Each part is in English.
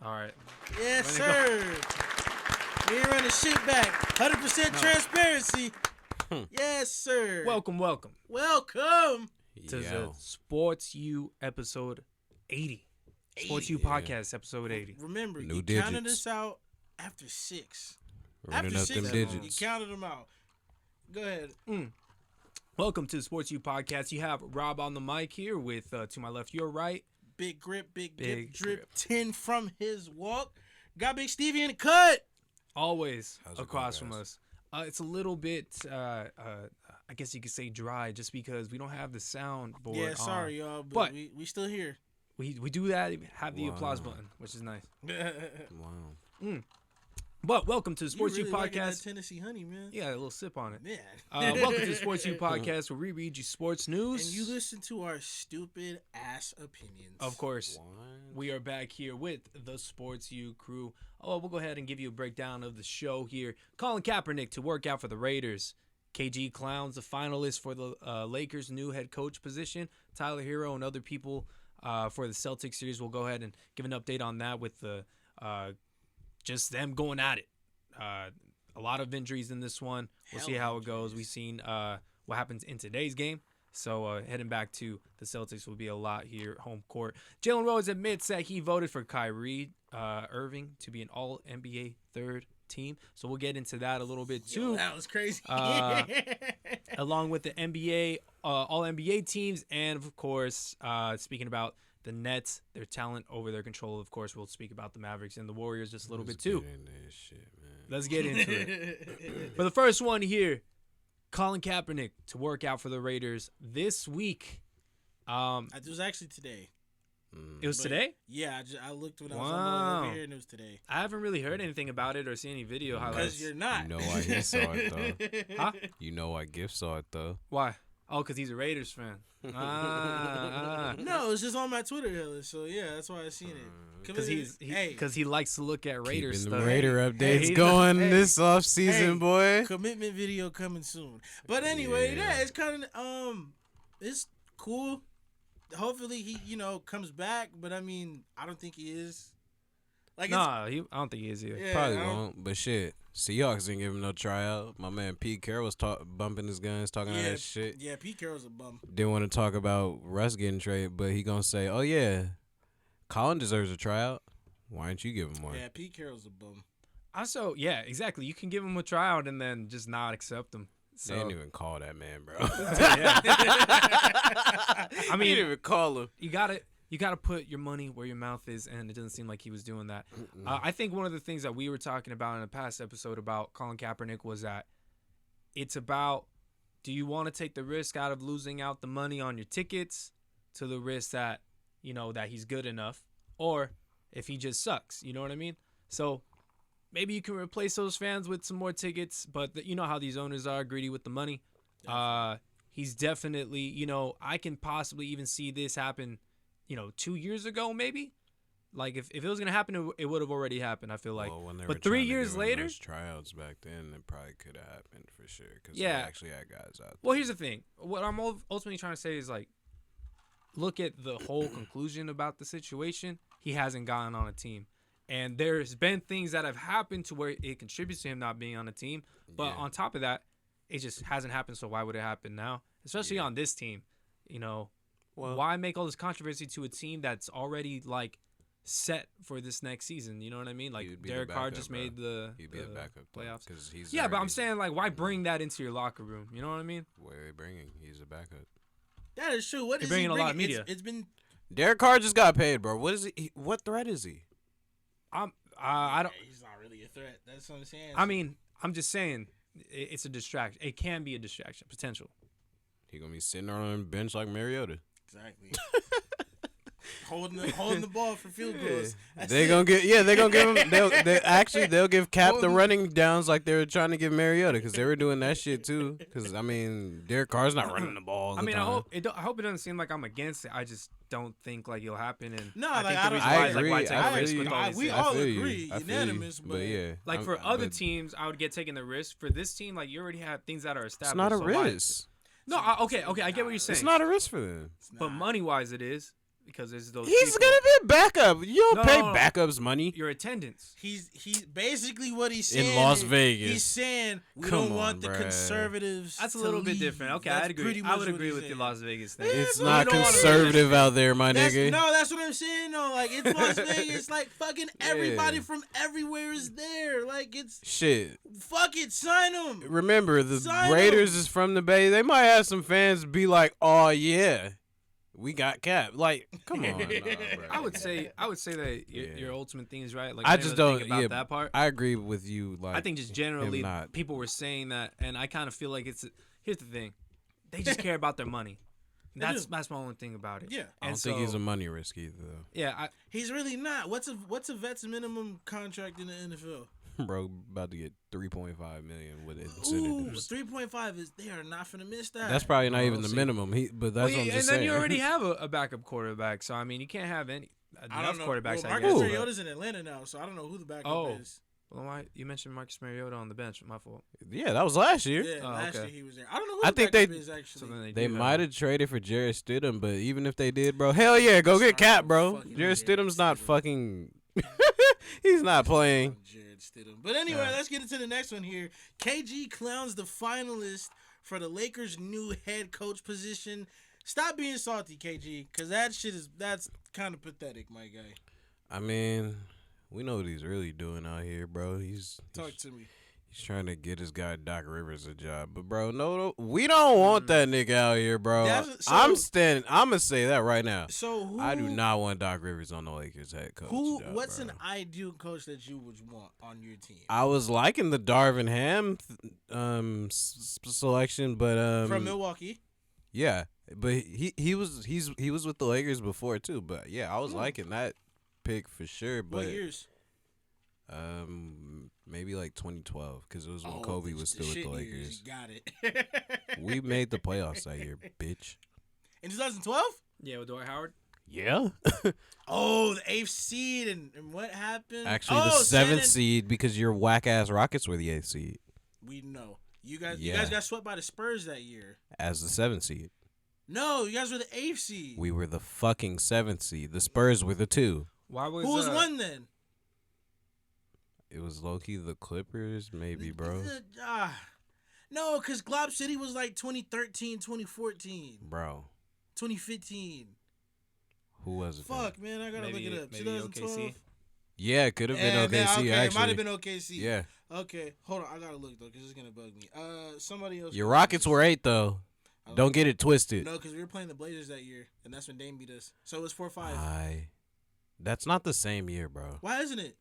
All right. Yes, sir. We ain't running shit back. 100% transparency. Yes, sir. Welcome Welcome. to the Sports U episode 80. Sports U podcast episode 80. Remember, New you digits. counted us out after 6. Running After up 6, them digits. you counted them out. Go ahead. Welcome to the Sports U podcast. You have Rob on the mic here with, to my left, your right. Big grip, big Big drip, grip. 10 from his walk. Got Big Stevie in the cut. Always How's it across going, from guys? us. It's a little bit, I guess you could say dry, just because we don't have the sound board Yeah, on. sorry, y'all, but we still here. We do that, have the Wow. applause button, which is nice. Wow. But welcome to the Sports you really U liking that podcast. Tennessee honey, man. Yeah, a little sip on it. Man. Welcome to the Sports U podcast, where we read you sports news. And you listen to our stupid ass opinions. Of course. What? We are back here with the Sports U crew. Oh, we'll go ahead and give you a breakdown of the show here. Colin Kaepernick to work out for the Raiders. KG clowns the finalists for the Lakers' new head coach position. Tyler Herro and other people for the Celtics series. We'll go ahead and give an update on that with the just them going at it. A lot of injuries in this one. We'll see how it goes. We've seen what happens in today's game. So heading back to the Celtics will be a lot here at home court. Jalen Rose admits that he voted for Kyrie Irving to be an All-NBA third team. So we'll get into that a little bit too. Yo, that was crazy. Along with the NBA, All-NBA teams. And, of course, speaking about the Nets, their talent over their control. Of course, we'll speak about the Mavericks and the Warriors just a little bit too. Let's get into it. For the first one here, Colin Kaepernick to work out for the Raiders this week. It was actually today. It was today? Yeah, I looked when I was on the way over here, and it was today. I haven't really heard anything about it or seen any video highlights. Because you're not. You know why he saw it, though. Huh? You know why Gift saw it, though. Why? Oh, because he's a Raiders fan. No, it's just on my Twitter list, so yeah, that's why I seen it. Because he likes to look at Raiders Keeping stuff. the Raider updates he's going hey, this off season, boy. Commitment video coming soon. But anyway, Yeah. it's kind of it's cool. Hopefully he comes back, but I mean I don't think he is. Like I don't think he is either. Yeah, Probably won't, but shit. Seahawks didn't give him no tryout. My man Pete Carroll was bumping his guns, talking all that shit. Yeah, Pete Carroll's a bum. Didn't want to talk about Russ getting traded, but he gonna say, "Oh yeah, Colin deserves a tryout. Why don't you give him one?" Yeah, Pete Carroll's a bum. Also, yeah, exactly. You can give him a tryout and then just not accept him. So, They didn't even call that man, bro. I mean, he didn't even call him. you gotta put your money where your mouth is, and it doesn't seem like he was doing that. I think one of the things that we were talking about in a past episode about Colin Kaepernick was that it's about, do you want to take the risk out of losing out the money on your tickets to the risk that, that he's good enough, or if he just sucks, you know what I mean? So maybe you can replace those fans with some more tickets, but you know how these owners are, greedy with the money. He's definitely, I can possibly even see this happen 2 years ago, maybe. Like if it was gonna happen, it would have already happened. I feel like. Well, when they but were 3 trying to years give him later, those tryouts back then, it probably could have happened for sure. Because Yeah. they actually had guys out there. well, here's the thing. What I'm ultimately trying to say is like, look at the whole conclusion about the situation. He hasn't gotten on a team, and there's been things that have happened to where it contributes to him not being on a team. But Yeah. on top of that, it just hasn't happened. So why would it happen now? Especially on this team, Well, why make all this controversy to a team that's already like set for this next season? You know what I mean? Like He'd be the Derek Carr backup, just bro. made the he'd be a backup playoffs. because he's Yeah, but I'm already- saying like, why bring that into your locker room? You know what I mean? Where are they bringing? He's a backup. That is true. What They're is bringing he a lot of bringing? media. It's been Derek Carr just got paid, bro. What is he? What threat is he? I don't. He's not really a threat. That's what I'm saying. I mean, I'm just saying it's a distraction. It can be a distraction, potential. He gonna be sitting on the bench like Mariota. Exactly. holding the ball for field goals. That's They it. gonna get they gonna give him they'll give Cap the running downs like they were trying to give Mariota because they were doing that shit too. Because I mean, Derek Carr's not running the ball. All the I mean, time. I hope it doesn't seem like I'm against it. I just don't think like it'll happen. And No, I like, think I the reason don't- why is like why I take a agree. risk with all these we things. all feel you. agree, I feel you. unanimous, but but- yeah, Like I'm- for other but teams, I would get taking the risk. For this team, like you already have things that are established. it's not a so why- risk. No, okay, I get what you're saying. It's not a risk for them. But money wise, it is. because there's those. He's people, gonna be a backup. You don't pay No. backups money your attendance. He's basically what he's saying in Las is, Vegas. He's saying we Come don't want on, the bruh. conservatives. That's a to little bit leave. different. Okay, That's I'd agree. pretty I much would what agree he's with the saying. Las Vegas thing. It's but not you don't wanna conservative out there, my That's, nigga. no, that's what I'm saying. No, like it's Las Vegas. Like fucking everybody Yeah. from everywhere is there. Like it's Shit. fuck it, sign them. Remember, the Sign Raiders 'em. is from the Bay. They might have some fans be like, "Oh yeah, we got Cap." Like, come on, nah, bro. I would say that Yeah. your ultimate thing is right. Like I many just of the thing don't. about Yeah, that part. I agree with you. Like, I think just generally not. people were saying that, and I kind of feel like here's the thing, they just care about their money. That's my only thing about it. Yeah. I don't think he's a money risk either, though. Yeah, He's really not. What's a vet's minimum contract in the NFL? Bro, about to get $3.5 million with Ooh, incentives. 3.5 is they are not finna miss that. That's probably not Well, even the see. minimum. But that's what I'm and just then saying. you already have a backup quarterback, so I mean you can't have I enough don't know. quarterbacks. Well, I Marcus guess. Mariota's in Atlanta now, so I don't know who the backup Oh. is. Well, why you mentioned Marcus Mariota on the bench? My fault. Yeah, that was last year. Yeah, Oh, last okay. year he was there. I don't know who I the think backup they- is actually. So then They do have- might have traded for Jarrett Stidham, but even if they did, bro, hell yeah, go get Cap, bro. Fucking Jarrett Jarrett Stidham's not Stidham. fucking. He's not playing. Jared Stidham. But anyway, Yeah. let's get into the next one here. KG clowns the finalist for the Lakers' new head coach position. Stop being salty, KG, because that's kind of pathetic, my guy. I mean, we know what he's really doing out here, bro. He's Talk to me. He's trying to get his guy Doc Rivers a job, but bro, no, we don't want that nigga out here, bro. That's- so- I'm gonna say that right now. So who? I do not want Doc Rivers on the Lakers head coach. job, What's bro. an ideal coach that you would want on your team? I was liking the Darvin Ham selection, but From Milwaukee. yeah, but he was with the Lakers before too. But yeah, I was liking that pick for sure. But What years? maybe like 2012 because it was when Oh, Kobe was still with the shit years. Lakers. You got it. We made the playoffs that year, bitch. In 2012? Yeah, with Dwight Howard. Yeah. Oh, the 8th seed and what happened? Actually, oh, the San 7th seed because your whack ass Rockets were the 8th seed We know. You guys Yeah. got swept by the Spurs that year. as the 7th seed. No, you guys were the 8th seed. We were the fucking 7th seed. The Spurs were the 2. Why was Who was one then? It was low-key the Clippers, maybe, bro. No, because Glob City was like 2013, 2014, Bro, 2015. who was it? then? Fuck, man, I gotta Maybe- look it up. maybe 2012. OKC? Yeah, it could have been Yeah, OKC, man, okay, actually. it might have been OKC. Yeah. Okay, hold on, I gotta look though, because it's gonna bug me. Somebody else. Your Rockets were 8, though. Don't get it twisted. No, because we were playing the Blazers that year, and that's when Dame beat us. So it was 4-5. That's not the same year, bro. Why isn't it?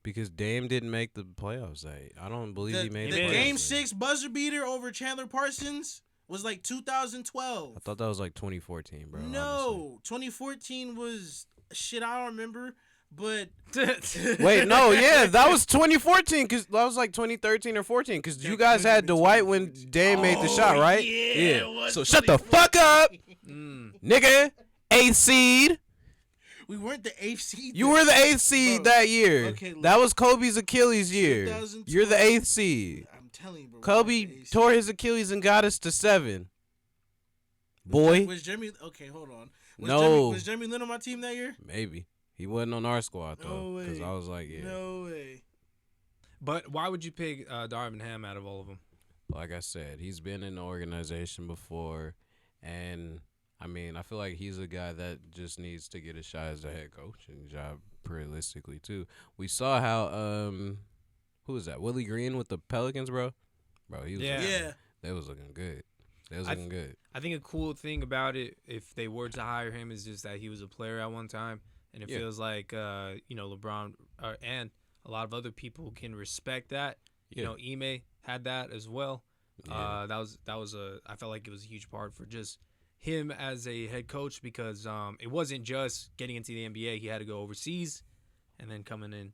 Because Dame didn't make the playoffs. I don't believe he made the the playoffs. Game 6 buzzer beater over Chandler Parsons was like 2012. I thought that was like 2014, bro. No, 2014 was shit. I don't remember, but honestly. Wait, no, yeah, that was 2014 because that was like 2013 or 14 because That you guys could have had been Dwight when 2014. Dame made the shot, right? Yeah, it was So shut the fuck up, nigga. 8th seed. we weren't the 8th seed. You were the 8th seed Bro, that year. okay, look. That was Kobe's Achilles year. 2012. You're the 8th seed. I'm telling you, bro. Kobe tore his Achilles and got us to 7. Boy, Was Jeremy? Okay, hold on. No. Was Jeremy Lin on my team that year? maybe he wasn't on our squad No though, because way. I was like, yeah. No way. But why would you pick Darvin Ham out of all of them? Like I said, he's been in the organization before, and I mean, I feel like he's a guy that just needs to get a shot as a head coaching job, realistically too. We saw how who was that? Willie Green with the Pelicans, bro. Bro, he was Yeah. Yeah. They was looking good. They was I looking good. I think a cool thing about it, if they were to hire him, is just that he was a player at one time, and it Yeah. feels like LeBron and a lot of other people can respect that. You Yeah. know, Ime had that as well. Yeah. That was I felt like it was a huge part for just him as a head coach because it wasn't just getting into the NBA. He had to go overseas, and then coming in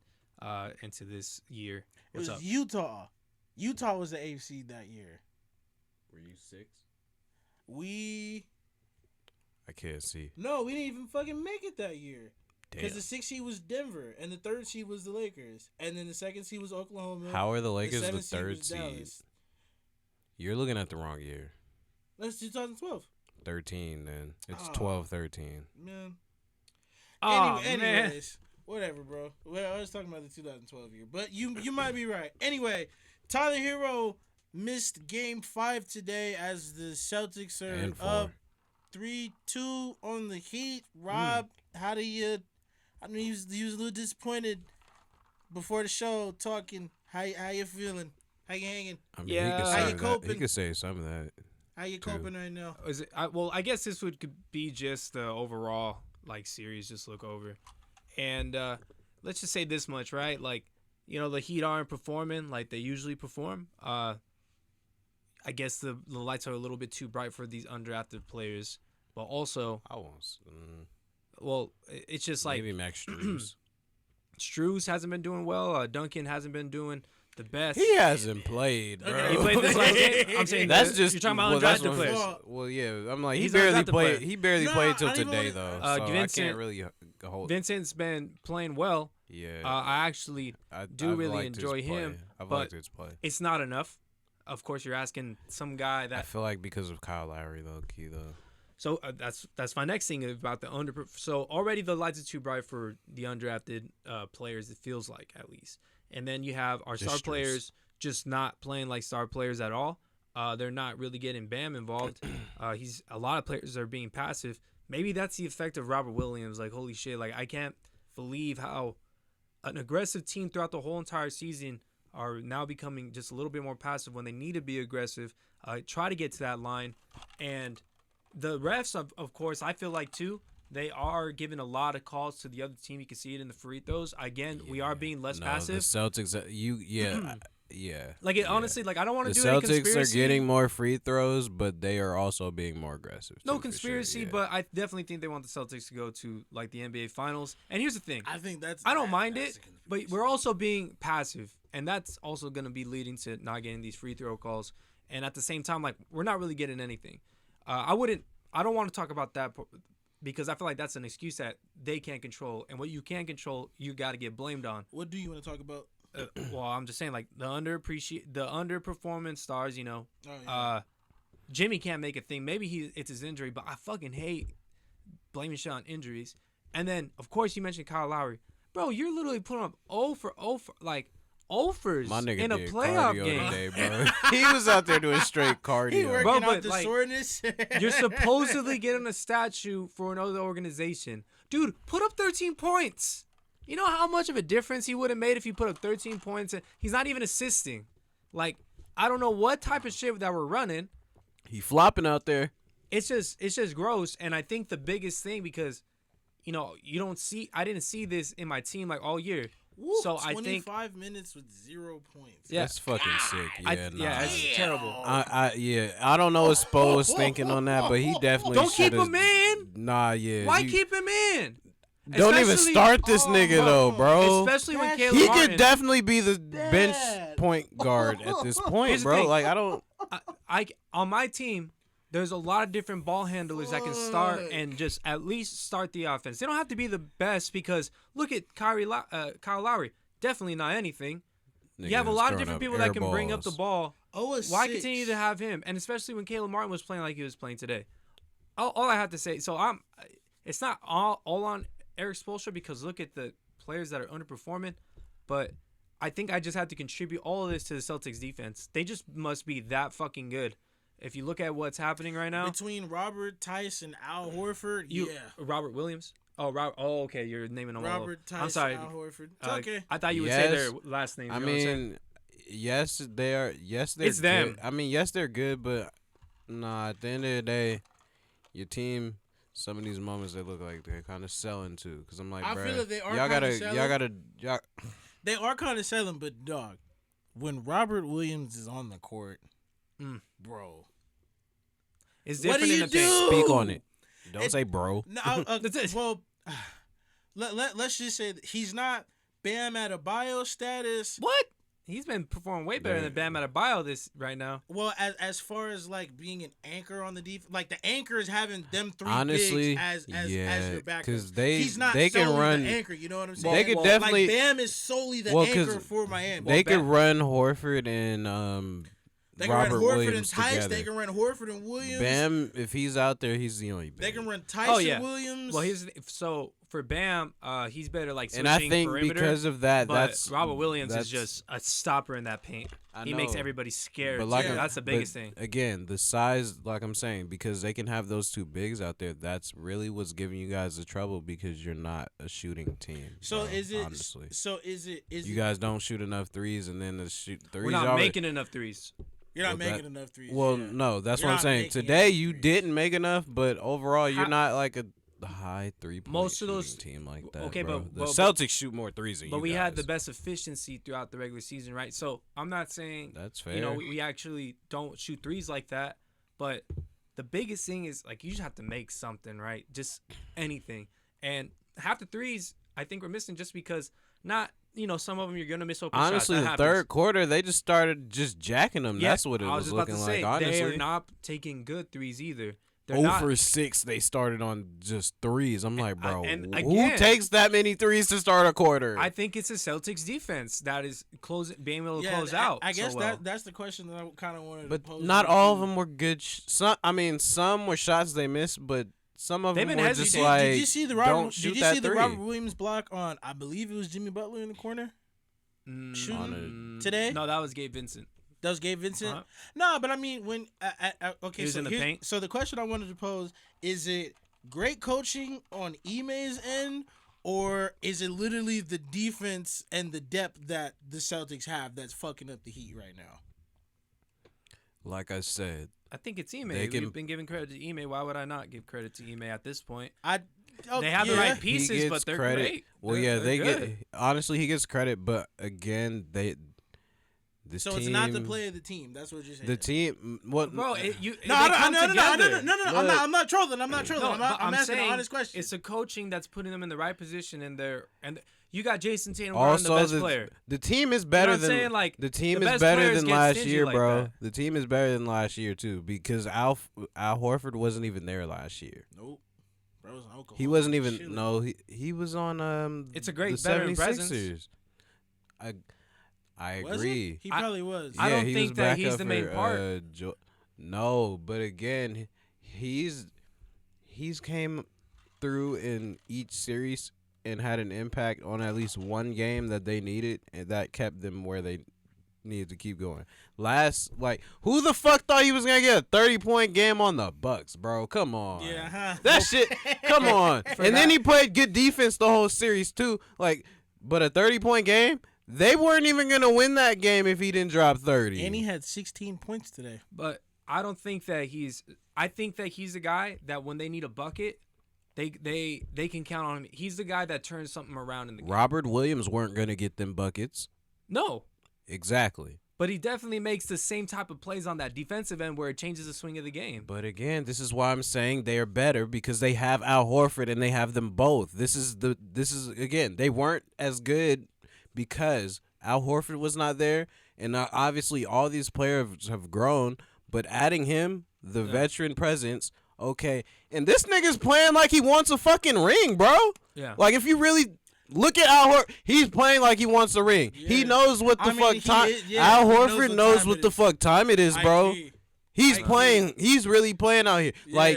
into this year. It What's was up? Utah. Utah was the 8th seed that year. Were you 6? I can't see. No, we didn't even fucking make it that year. Because Damn. the 6th seed was Denver, and the 3rd seed was the Lakers, and then the 2nd seed was Oklahoma. How are the Lakers the 7th seed 3rd was seed? Dallas. You're looking at the wrong year. That's 2012. 13 then. It's Oh. 12-13. Man, Oh, man. Anyways, whatever, bro. Well, I was talking about the 2012 year, but you might be right. Anyway, Tyler Herro missed Game 5 today as the Celtics And are 4. up 3-2 on the Heat. Rob, how do you? I mean, he was a little disappointed before the show. Talking, how you feeling? How you hanging? I mean, Yeah. he could How say you that. coping? He could say some of that. How you True. coping right now? Is it? Well, I guess this could be just the overall series. Just look over, and let's just say this much, right? Like, the Heat aren't performing like they usually perform. I guess the lights are a little bit too bright for these undrafted players, but also, I won't. well, it's just like Maybe Max Struz. Struz hasn't been doing well. Duncan hasn't been doing the best. He hasn't played, bro. He played this last game. I'm saying That's just you're talking about well, that's undrafted what- players. Well, yeah, I'm like He's he an barely undrafted played. player. He barely No, played till I don't even today wanna- though, so I Vincent- can't really hold. Vincent's been playing well. Yeah, I actually do I've really liked his enjoy play. him, I've but liked his play. it's not enough. Of course, you're asking some guy I that. feel like because of Kyle Lowry though, key though. So that's my next thing about the under. So already the lights are too bright for the undrafted players. It feels like, at least. And then you have our star Just players just not playing like star players at all. They're not really getting Bam involved. A lot of players are being passive. Maybe that's the effect of Robert Williams. Like, holy shit! Like, I can't believe how an aggressive team throughout the whole entire season are now becoming just a little bit more passive when they need to be aggressive. Try to get to that line, and the refs, of course, I feel like too, they are giving a lot of calls to the other team. You can see it in the free throws. Again, we are being less No, passive. the Celtics, yeah. Like, it yeah. honestly, like, I don't want The to do any Celtics conspiracy. are getting more free throws, but they are also being more aggressive. No too, for conspiracy, sure, yeah. but I definitely think they want the Celtics to go to like the NBA Finals. And here's the thing: I think that's. I don't mind that's it, a but conspiracy. we're also being passive, and that's also going to be leading to not getting these free throw calls. And at the same time, like, we're not really getting anything. I don't want to talk about that because I feel like that's an excuse that they can't control, and what you can control, you got to get blamed on. What do you want to talk about? Well, I'm just saying, like, the underperforming stars. Oh, yeah. Jimmy can't make a thing. Maybe it's his injury, but I fucking hate blaming shit on injuries. And then, of course, you mentioned Kyle Lowry. Bro, you're literally putting up 0 for offers My nigga in a did playoff cardio game. today, bro. He was out there doing straight cardio. He working Bro, out but, the like, soreness. You're supposedly getting a statue for another organization. Dude, put up 13 points. You know how much of a difference he would have made if he put up 13 points? He's not even assisting. Like, I don't know what type of shit that we're running. He flopping out there. It's just gross. And I think the biggest thing, because, I didn't see this in my team like all year. Woo, So I think 25 minutes with 0 points. Yeah. That's fucking sick. Yeah, nah. it's terrible. I don't know what Spo was thinking on that, but he definitely Don't keep shoulda- him in. Nah, yeah. Why you- keep him in? Don't even Especially- start this nigga though, bro. Especially when That's- Caleb He Martin. could definitely be the bench Bad. point guard at this point, Here's the bro. thing. Like I don't. I on my team, there's a lot of different ball handlers that can start Fuck. and just at least start the offense. They don't have to be the best, because look at Kyle Lowry. Definitely not anything. You have a Niggas lot of throwing different up people air that can bring up the balls. ball. Why continue to have him? And especially when Caleb Martin was playing like he was playing today. All I have to say, it's not all on Eric Spoelstra, because look at the players that are underperforming, but I think I just have to contribute all of this to the Celtics defense. They just must be that fucking good. If you look at what's happening right now, Between Robert Tice and Al Horford, Robert Williams. Oh, okay, you're naming them all. Robert Tice I'm sorry. and Al Horford. It's okay. I thought you would say their Yes. last names. I You know what I'm saying? mean, yes, they are. Yes, they're. It's them. Good. I mean, yes, they're good, but nah. At the end of the day, your team. Some of these moments they look like they're kind of selling too. Cause I'm like, I bruh, feel like they are y'all kinda gotta, selling. y'all. They are kind of selling, but dog, when Robert Williams is on the court, bro, It's what different do in you the paint. do? Speak on it. Don't It- say bro. no, That's it. well, let's just say that he's not Bam Adebayo status. What? He's been performing way better than Bam Adebayo this right now. Well, as far as like being an anchor on the defense, like the anchor is having them three Honestly, bigs as yeah, your backup. 'cause he's not they can solely run- the anchor. You know what I'm saying? They could definitely. like Bam is solely the Well, 'cause anchor for Miami. They could Bam- run Horford and They can run Robert Horford Williams and Tice. together. They can run Horford and Williams. Bam, if he's out there, he's the only big. They can run Tice Oh, yeah. and Williams. Well, so for Bam, he's better like switching And I think perimeter. because of that, But that's Robert Williams that's, is just a stopper in that paint. I He makes know. everybody scared. But like too. I'm- That's the biggest thing. Again, the size, like I'm saying, because they can have those two bigs out there. That's really what's giving you guys the trouble because you're not a shooting team. So bro, is it? honestly? So is it? You guys don't shoot enough threes, and then the shoot threes. We're not already- making enough threes. You're not Well, making enough threes. Well, yeah. no, that's You're what I'm not saying. making Today enough you threes. didn't make enough, but overall you're How- not like a high 3-point Most of those- shooting team like that. okay, bro. but- the but- Celtics shoot more threes than But you we had the guys. best efficiency throughout the regular season, right? So I'm not saying That's fair. you know we actually don't shoot threes like that, but the biggest thing is like you just have to make something, right? Just anything. And half the threes I think we're missing just because not some of them you're gonna miss open Honestly, shots. the That third happens. quarter they just started just jacking them. Yeah, That's what it I was just about looking to like. say, Honestly, they are not taking good threes either. They're 0 not. for 6 they started on just threes. I'm like, bro, and who again- takes that many threes to start a quarter? I think it's the Celtics defense that is being able to Yeah, close out. I guess so well. that's the question that I kind of wanted to but pose. not to all you. of them were good. Some were shots they missed, but some of They've them been were hesitant. just like, Did you see the Robert? don't Did shoot you that see the three. Robert Williams block on? I believe it was Jimmy Butler in the corner. Shooting today? No, that was Gabe Vincent. That was Gabe Vincent. Uh-huh. No, but I mean, when okay, He was so in the here's- paint? So the question I wanted to pose is: it great coaching on Ime's end, or is it literally the defense and the depth that the Celtics have that's fucking up the Heat right now? like I said, I think it's Ime. They can- We've been giving credit to Ime. Why would I not give credit to Ime at this point? They They have the right he pieces, gets but they're credit. great. Well, They're- yeah, they're they good. get. Honestly, he gets credit, but again, this So team. it's not the play of the team. That's what you're saying. The team. What? Bro, No, they I come don't- no. together. I'm not trolling. I'm not trolling. No, I'm but asking saying an honest question. It's a coaching that's putting them in the right position, and you got Jason Tatum, Brown, the Also, best player. the team is better what I'm than saying? Like, the team the is best better players than get last stingy year, like bro. that. The team is better than last year too because Al Horford wasn't even there last year. Nope. Bro, was an alcoholic. He wasn't even. Chilling. No, he was on It's a great the veteran 76ers. I Was agree. he? He probably was. I don't he think was that back he's up the main for, part. no, but again, he's came through in each series and had an impact on at least one game that they needed, and that kept them where they needed to keep going. Who the fuck thought he was gonna get a 30-point game on the Bucks, bro? Come on. Yeah, huh? That shit. Come on. And then he played good defense the whole series too. But a 30-point game, they weren't even gonna win that game if he didn't drop 30. And he had 16 points today. But I don't think that he's. I think that he's a guy that when they need a bucket, they can count on him. He's the guy that turns something around in the game. Robert Williams weren't gonna get them buckets. No, Exactly. but he definitely makes the same type of plays on that defensive end where it changes the swing of the game. But again, this is why I'm saying they are better because they have Al Horford and they have them both. This is again, they weren't as good because Al Horford was not there, and obviously all these players have grown. But adding him, the veteran presence, okay, and this nigga's playing like he wants a fucking ring, bro. Yeah. Like if you really look at Al Horford, he's playing like he wants a ring. Yeah. He knows what the I mean, fuck he time. is- yeah, Al he knows Horford what knows time what it the is. fuck time it is, I bro. agree. He's I playing. He's really playing out here. Yeah.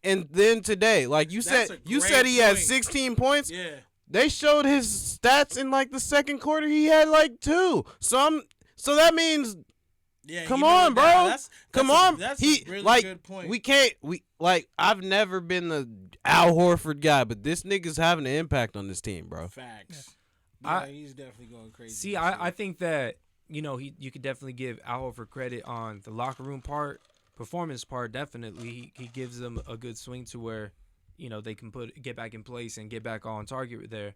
And then today, like you That's said, a you great said he had point. 16 points. Yeah. They showed his stats in the second quarter. He had 2. So that means Yeah. come you know on, that- bro. that's come a- on. That's He a really good point. we can't I've never been the Al Horford guy, but this nigga's having an impact on this team, bro. Facts. I- Yeah, he's definitely going crazy. See, this I year. think that you could definitely give Al Horford credit on the locker room part, performance part. Definitely, he gives them a good swing to where they can get back in place and get back on target there.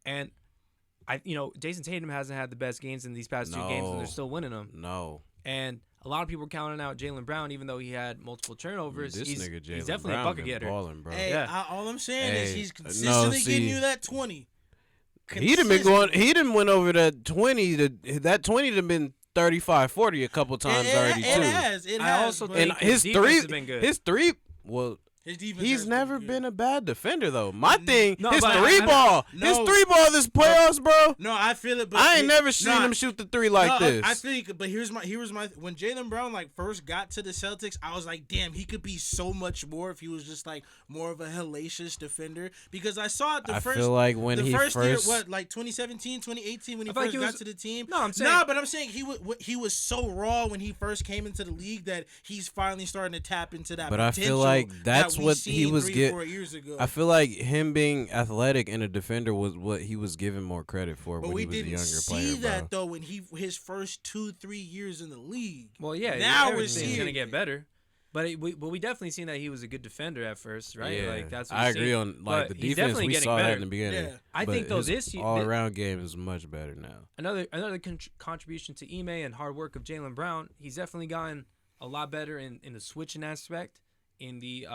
And Jason Tatum hasn't had the best games in these past 2 games, and they're still winning them. No. And a lot of people are counting out Jaylen Brown, even though he had multiple turnovers. This he's nigga Jaylen definitely Brown a bucket been getter. balling, bro. Hey, Yeah. all I'm saying is Hey, he's no, consistently getting see- you that 20. He done been going. He done went over that 20. That 20 done been 35, 40 a couple times already It too. has. It I has. also but And think his defense three, has been good. his three. Well, His defense. He's has never good. been a bad defender though. My thing, No, his but three ball this playoffs, bro. No, I feel it. But I ain't never seen him shoot the three like this. I think, but here's my when Jaylen Brown like first got to the Celtics, I was like, damn, he could be so much more if he was just like more of a hellacious defender. Because I saw it I feel like when he year, first what, like 2017, 2018, when he I feel like first he got was- to the team. No, I'm saying- Nah, but I'm saying he was so raw when he first came into the league that he's finally starting to tap into that. But I feel potential like that's that we what he seen was 3 or 4 years ago. I feel like him being athletic and a defender was what he was given more credit for But when we he was a didn't younger see player, that bro. though when his first 2-3 years in the league. Well, yeah. Now we're everything's seeing gonna it. get better. But we definitely seen that he was a good defender at first, right? Yeah, Like that's what I we agree seen. on But the he's defense. definitely We getting saw that better. in the beginning. Yeah. I but think though his this year all around game is much better now. another contribution to Ime and hard work of Jaylen Brown. He's definitely gotten a lot better in the switching aspect, in the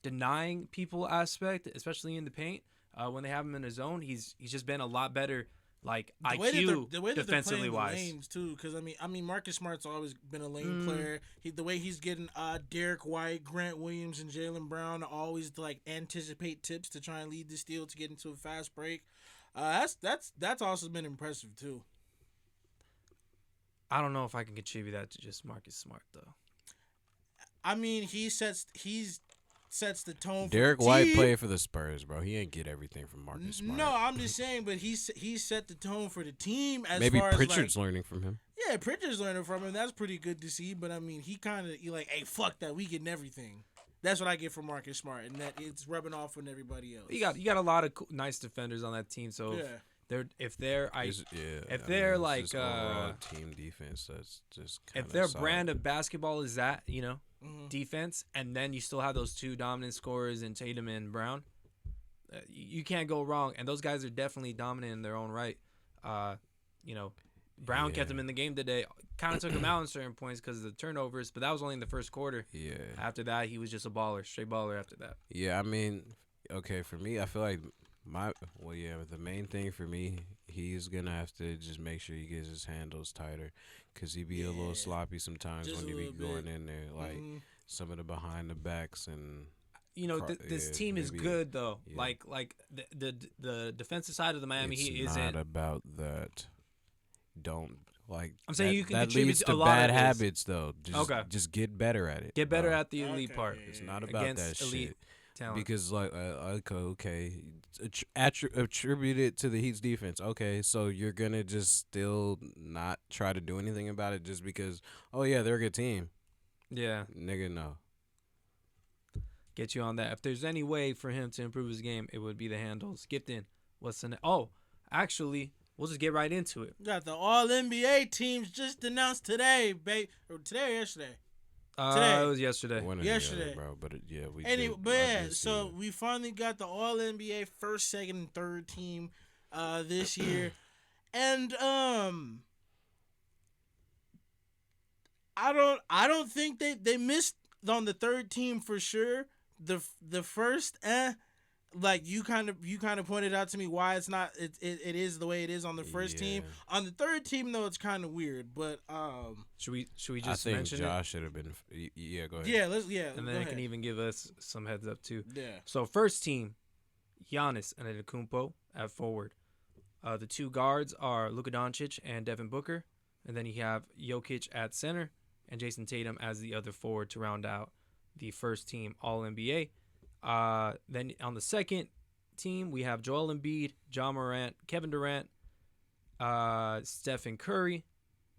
denying people aspect, especially in the paint. When they have him in his zone, he's just been a lot better, like IQ the way that defensively they're playing wise. the lanes too, because I mean Marcus Smart's always been a lane player. The way he's getting Derek White, Grant Williams, and Jaylen Brown to always to, like anticipate tips to try and lead the steal to get into a fast break. That's also been impressive too. I don't know if I can contribute that to just Marcus Smart though. I mean, he sets the tone. Derek for the White team. played for the Spurs, bro. He ain't get everything from Marcus Smart. No, I'm just saying, but he set the tone for the team as Maybe far as Pritchard's like, learning from him. yeah, Pritchard's learning from him. That's pretty good to see. But I mean, he kind of like, hey, fuck that, we getting everything. That's what I get from Marcus Smart, and that it's rubbing off on everybody else. You got a lot of nice defenders on that team, so yeah. if they're It's like just overall team defense, that's just if their solid. brand of basketball is that, Mhm. defense, and then you still have those two dominant scorers in Tatum and Brown, you can't go wrong. And those guys are definitely dominant in their own right. Brown kept him in the game today. Kind of took him out in certain points because of the turnovers, but that was only in the first quarter. Yeah. After that, he was just a baller, straight baller after that. Yeah, I mean, okay, for me, I feel like the main thing for me, he's going to have to just make sure he gets his handles tighter because he be a little sloppy sometimes Just when he a be little going bit. in there. Like, some of the behind the backs and... This yeah, team is maybe, good though. yeah. Like the defensive side of the Miami Heat it's isn't. not about that. Don't, like... I'm saying you can that contribute leads to to a lot bad of this. habits, though. Just get better at it. Get better bro. at the elite Okay. part. It's not about against that elite shit. talent. Because like okay, attribute it to the Heat's defense. Okay, so you're gonna just still not try to do anything about it just because they're a good team. Yeah, Nigga, no. get you on that. If there's any way for him to improve his game, it would be the handles. Gifton, what's the Oh, actually, we'll just get right into it. Got the All NBA teams just announced today, babe. Or today or yesterday. Today. It was yesterday. One or the Yesterday. other, bro. But we. Anyway, did- but I yeah, did see so it. we finally got the All NBA first, second, and third team this year, and I don't think they missed on the third team for sure. The first, like you kind of pointed out to me why it's not it is the way it is on the first team. Yeah. On the third team though, it's kind of weird, but Should we I just think mention Josh should have been. Yeah, go ahead. yeah, it? And go then it ahead. can even give us some heads up too. Yeah. So first team, Giannis Antetokounmpo at forward. The two guards are Luka Doncic and Devin Booker, and then you have Jokic at center and Jason Tatum as the other forward to round out the first team All NBA. Then on the second team, we have Joel Embiid, John Morant, Kevin Durant, Stephen Curry,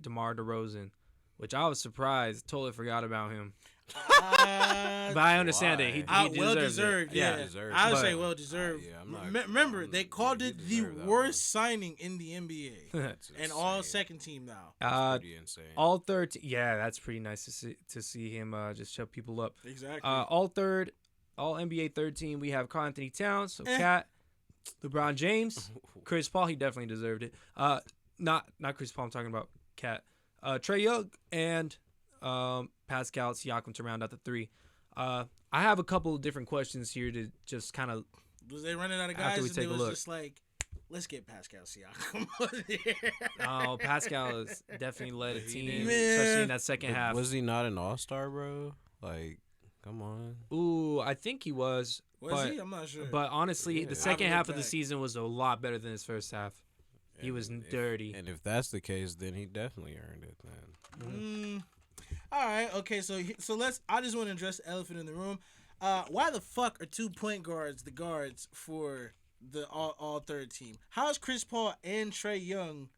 DeMar DeRozan, which I was surprised, totally forgot about him. But I understand it. He Well deserves deserved, it. yeah. deserved. I would But- say well deserved. Yeah, I'm not- Remember, I'm- they called yeah, it you the deserve that worst signing in the NBA, That's and all insane. second team now. That's pretty insane. All third. Yeah, that's pretty nice to see him just shut people up. Exactly. All NBA third team. We have Karl Anthony Towns, so Eh. Cat, LeBron James, Chris Paul. He definitely deserved it. Not Chris Paul. I'm talking about Cat, Trae Young, and Pascal Siakam to round out the three. I have a couple of different questions here to just kind of. Was they running out of after guys? we And take it a was look. just like, let's get Pascal Siakam on there. Oh, Pascal has definitely led a He team, did. especially in Man. that second But half. was he not an all-star, bro? Like, Come on. Ooh, I think he was. Was he? I'm not sure. But honestly, Yeah. the second I half look of the back. season was a lot better than his first half. He was dirty. And if that's the case, then he definitely earned it, man. All right. Okay. So let's. I just want to address the elephant in the room. Why the fuck are 2 point guards the guards for the all third team? How is Chris Paul and Trae Young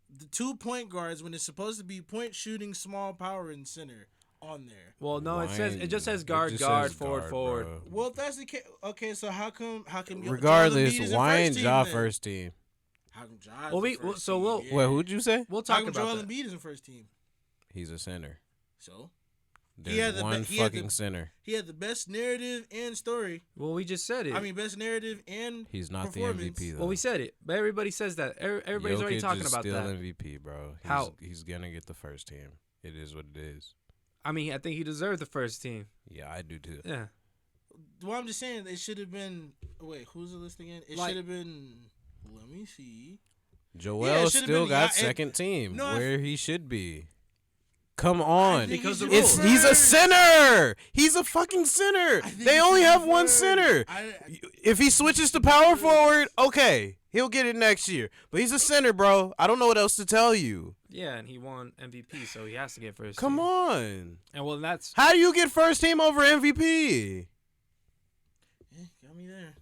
the 2 point guards when it's supposed to be point shooting, small power, and center on there? Well, no, it just says It guard, just guard, says forward, forward. bro. Well, if that's the case, okay. So how come Regardless, Joel Embiid is in why first ain't team Ja then? first team? How come Ja? Well, is in first team? we'll- Yeah. Wait, who'd you say? We'll How talk come about Joel that. Embiid is in first team? He's a center. So There's had the one he had fucking the- center. he had the best narrative and story. Well, we just said it. I mean, best narrative and He's not the performance. MVP though. well, we said it, but everybody says that. Everybody's already Jokic talking is about still that. MVP, bro. How? He's gonna get the first team. It is what it is. I mean, I think he deserved the first team. Yeah, I do too. Yeah. Well, I'm just saying it should have been. Wait, who's the list again? It Like- should have been. Let me see. Joel Yeah, it should've still been- got yeah, second team No, I- where he should be. Come on. think Because he the should rules. be He's a first. center. He's a fucking center. I think They he only should have be one first. center. If he switches to power forward, okay, he'll get it next year. But he's a center, bro. I don't know what else to tell you. Yeah, and he won MVP, so he has to get first Come team. on. And well, that's How do you get first team over MVP? Got me there.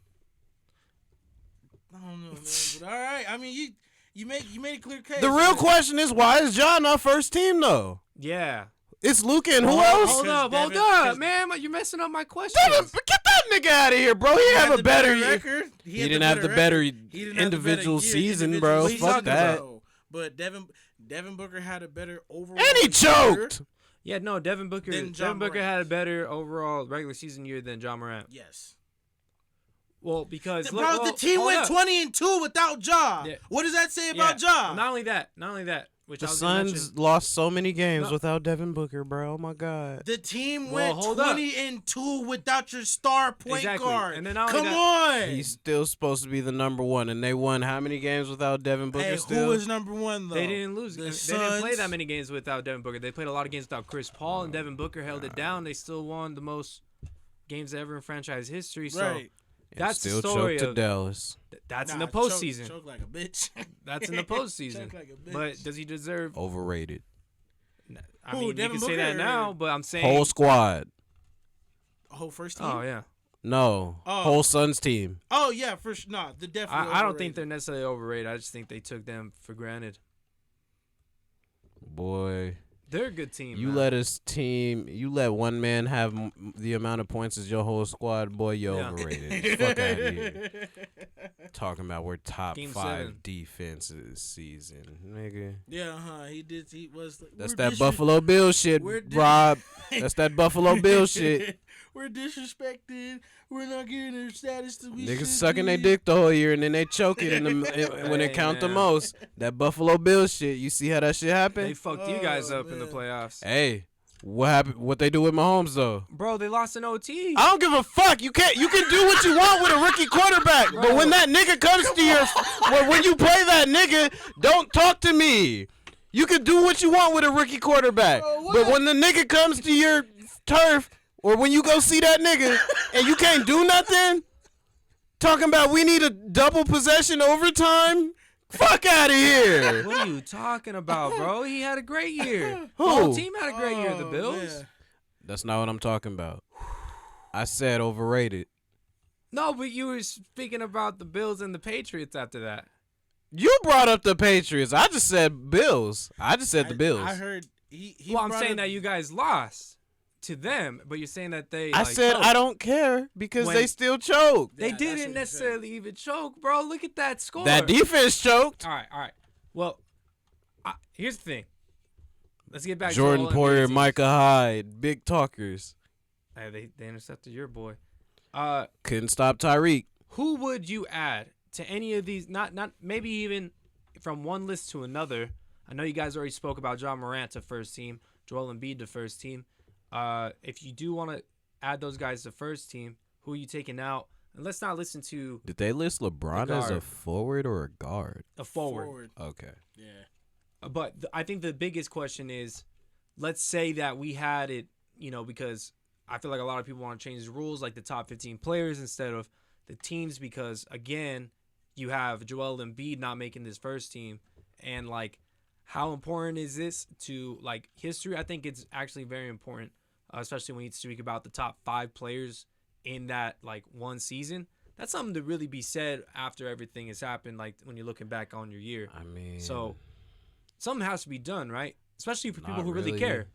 I don't know, man. But all right. I mean, you made a clear case. The real question is, why is John not first team though? yeah. It's Luka and who Hold else? Hold Because up, hold Devin- up, because- man! You're messing up my question. Devin, get that nigga out of here, bro. He have had a the better better record. He didn't have the better He didn't have the individual better season, individual bro. season, Fuck that. though. But Devin Booker had a better overall. And he year. choked. Yeah, no, Devin Booker. Then Ja Devin Booker Morant. had a better overall regular season year than John Morant. Yes. Well, because Bro, the team hold went up. 20-2 without Ja. Yeah. What does that say Yeah. about Ja? Not only that. Which The I was gonna Suns mention. lost so many games No. without Devin Booker, bro. Oh my god. The team Well, went hold up. 20-2 without your star point Exactly. guard. And then not only Come that- on. He's still supposed to be the number one, and they won how many games without Devin Booker Hey, still? who is number one though? They didn't lose. The They didn't play Suns. that many games without Devin Booker. They played a lot of games without Chris Paul, and Devin Booker held it down. They still won the most games ever in franchise history. So Right. And that's the still story choked to of- Dallas. that's in Nah, the postseason. Choke like a bitch. That's in the postseason. Choke like a bitch. But does he deserve? Overrated. I Who, mean, you Devin can say that Booker now, or- but I'm saying. Whole squad. Whole first team. Oh yeah. No. Oh. Whole Suns team. Oh yeah, for sure. Nah, the definitely. I don't think they're necessarily overrated. I just think they took them for granted. Boy. They're a good team. You man. let one man have the amount of points as your whole squad, boy, you're Yeah. overrated. Fuck out of here. Talking about we're top Game 5 7. defense this season, nigga. Yeah, he did. He was. Like, That's we're that disres- Buffalo Bill shit, we're dis- Rob. That's that Buffalo Bill shit. We're disrespected. We're not getting the status that we Niggas should sucking their be. dick the whole year and then they choke it when it Hey, count the man. most. That Buffalo Bill shit. You see how that shit They happen? fucked you guys Oh, up in the man. playoffs. Hey, what happened? What they do with Mahomes though? Bro, they lost in OT. I don't give a fuck. You can do what you want with a rookie quarterback, but when that nigga comes to your, when you play that nigga, don't talk to me. You can do what you want with a rookie quarterback, but when the nigga comes to your turf, or when you go see that nigga and you can't do nothing, talking about we need a double possession overtime. Fuck out of here. What are you talking about, bro? He had a great year. Who? The whole team had a great year. The Oh, Bills. man. That's not what I'm talking about. I said overrated. No, but you were speaking about the Bills and the Patriots after that. You brought up the Patriots. I just said Bills. I just said the Bills. I heard he Well, I'm brought saying up- that you guys lost to them, but you're saying that they. I like, said choked. I don't care because When- they still choked. They Yeah, that's what didn't you necessarily even choke, bro. Look at that score. That defense choked. All right. Well, here's the thing. Let's get back Jordan to the whole Poyer, NBA teams. Micah Hyde, big talkers. Hey, they intercepted your boy. Couldn't stop Tyreek. Who would you add to any of these? Not maybe even from one list to another. I know you guys already spoke about John Morant to first team, Joel Embiid to first team. If you do want to add those guys to first team, who are you taking out? And let's not listen to Did they list LeBron The as a guard. forward or a guard? a forward. Okay. Yeah. But I think the biggest question is, let's say that we had it, because I feel like a lot of people want to change the rules, like the top 15 players instead of the teams, because again, you have Joel Embiid not making this first team, and like, how important is this to like history? I think it's actually very important, especially when you speak about the top 5 players in that like one season. That's something to really be said after everything has happened, like when you're looking back on your year. I mean, So something has to be done, right? Especially for people not who really care.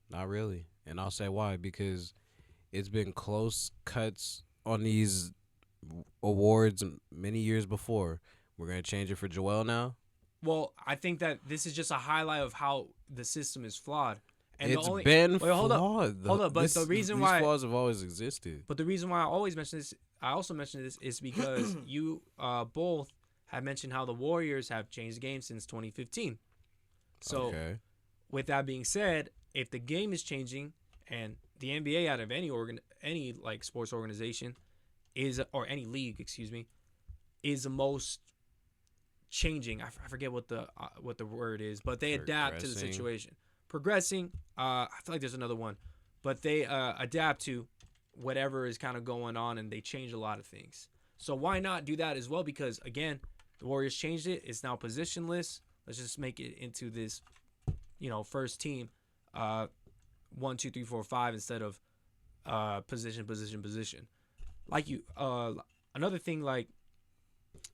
Not really. And I'll say why. Because it's been close cuts on these awards many years before. We're going to change it for Joel now. Well, I think that this is just a highlight of how the system is flawed. And It's the only, been wait, hold up. flawed. Hold up, but the reason why these flaws have always existed. But the reason why I always mention this, I also mention this, is because you both have mentioned how the Warriors have changed the game since 2015. So, Okay. with that being said, if the game is changing and the NBA out of any like sports organization is, or any league, excuse me, is the most changing. I forget what the word is, but they adapt to the Progressing. situation. Progressing. I feel like there's another one, but they adapt to whatever is kind of going on, and they change a lot of things. So why not do that as well? Because again, the Warriors changed it. It's now positionless. Let's just make it into this, first team, 1, 2, 3, 4, 5 instead of position. Like another thing like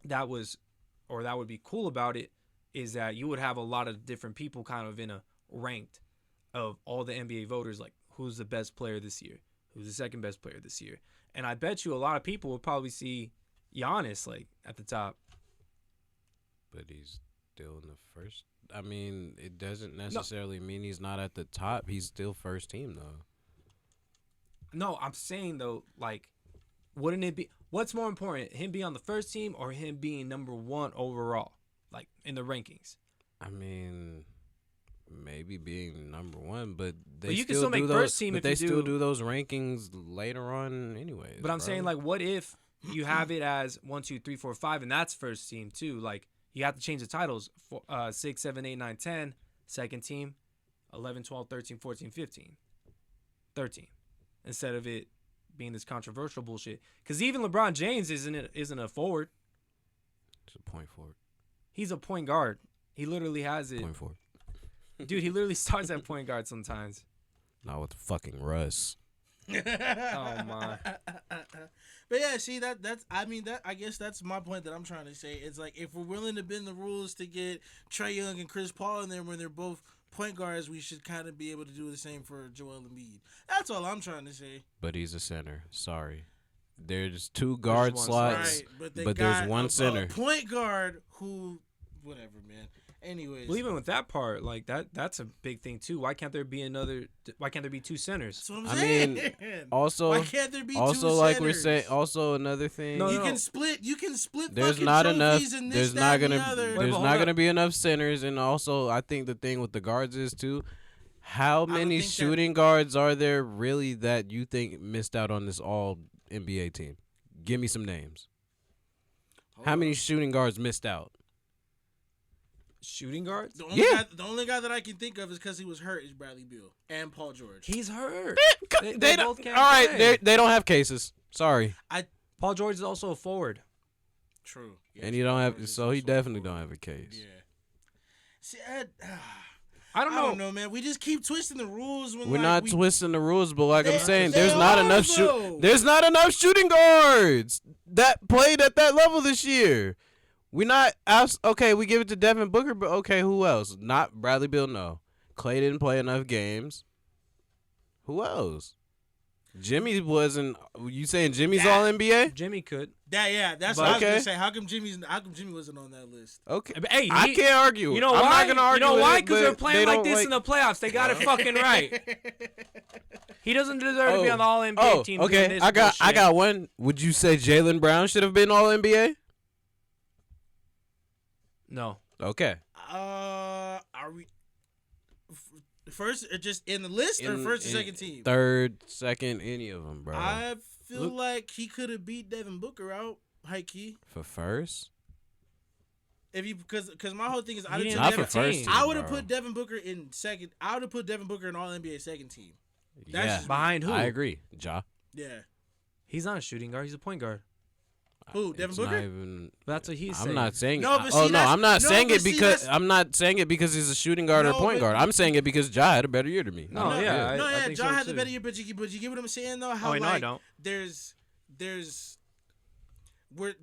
that would be cool about it is that you would have a lot of different people kind of in a ranked of all the NBA voters, like who's the best player this year, who's the second best player this year. And I bet you a lot of people would probably see Giannis like at the top. But he's still in the first. I mean, it doesn't necessarily mean he's not at the top. He's still first team, though. No, I'm saying though, like, wouldn't it be, what's more important, him being on the first team or him being number 1 overall, like in the rankings? I mean, maybe being number 1, but they But you can still still make do those, first team but if they you still do- do those rankings later on, anyways. But I'm bro. saying, like, what if you have it as 1, 2, 3, 4, 5, and that's first team too? Like, you have to change the titles for 6, 7, 8, 9, 10, second team, 11, 12, 13, 14, 15, 13, instead of it being this controversial bullshit. Because even LeBron James isn't a forward. It's a point forward. He's a point guard. He literally has it. Point forward. Dude, he literally starts at point guard sometimes. Not with fucking Russ. Oh, my. But yeah, see I guess that's my point that I'm trying to say. It's like, if we're willing to bend the rules to get Trae Young and Chris Paul in there when they're both point guards, we should kind of be able to do the same for Joel Embiid. That's all I'm trying to say. But he's a center. Sorry. There's 2 guard one slots, Right, but, they but got there's one a center. point guard who, whatever, man. Anyways, Well, even with that part, like that's a big thing too. Why can't there be 2 centers? that's what I'm I saying. mean, Also, why can't there be also two like centers? we're saying, also another thing. No, You no. can split. You can split. There's fucking not enough. trophies and this, There's that, not and the gonna. other. Wait, There's but not hold gonna up. be enough centers, and also I think the thing with the guards is too. How don't many think that- shooting guards are there really that you think missed out on this all NBA team? Give me some names. How many shooting guards missed out? Shooting guards? The only guy that I can think of is because he was hurt is Bradley Beal and Paul George. He's hurt. They both don't. can't All right, play. they don't have cases. Sorry, Paul George is also a forward. True. and you don't have. So he definitely don't have a case. Yeah. See, I don't I know. don't know, man. We just keep twisting the rules. When We're like, not we, twisting the rules, but like I'm They- saying, they there's not are, enough though. There's not enough shooting guards that played at that level this year. We not okay. We give it to Devin Booker, but okay, who else? Not Bradley Beal. No, Clay didn't play enough games. Who else? Jimmy wasn't. You saying Jimmy's all NBA? Jimmy could. That's But- what I was Okay. gonna say. How come Jimmy wasn't on that list? Okay, But, hey, I can't argue. You know I'm why? not gonna argue. You know with why? it, Because but they're playing they like don't this in the playoffs. They got it fucking right. He doesn't deserve to be on the All NBA team. doing okay. this I bullshit. got one. Would you say Jaylen Brown should have been all NBA? No. Okay. Are we first or just in the list or first or second team? Third, second, any of them, bro. I feel Look- like he could have beat Devin Booker out, high key. For first? If you because my whole thing is He didn't Not have for a first team. team. I would have bro. put Devin Booker in second. I would have put Devin Booker in All NBA second team. That's Yeah, just me. Behind who? I agree. Ja. Yeah. He's not a shooting guard. He's a point guard. Who? Devin It's Booker? not even. That's what he's saying. I'm not saying. No, but oh see, no, I'm not no, saying but it see, because that's- I'm not saying it because he's a shooting guard or No, point but- guard. I'm saying it because Ja had a better year than me. No, yeah, I- no, yeah. think Ja so had the too. better year, but you get what I'm saying though. How Oh, no, I like don't.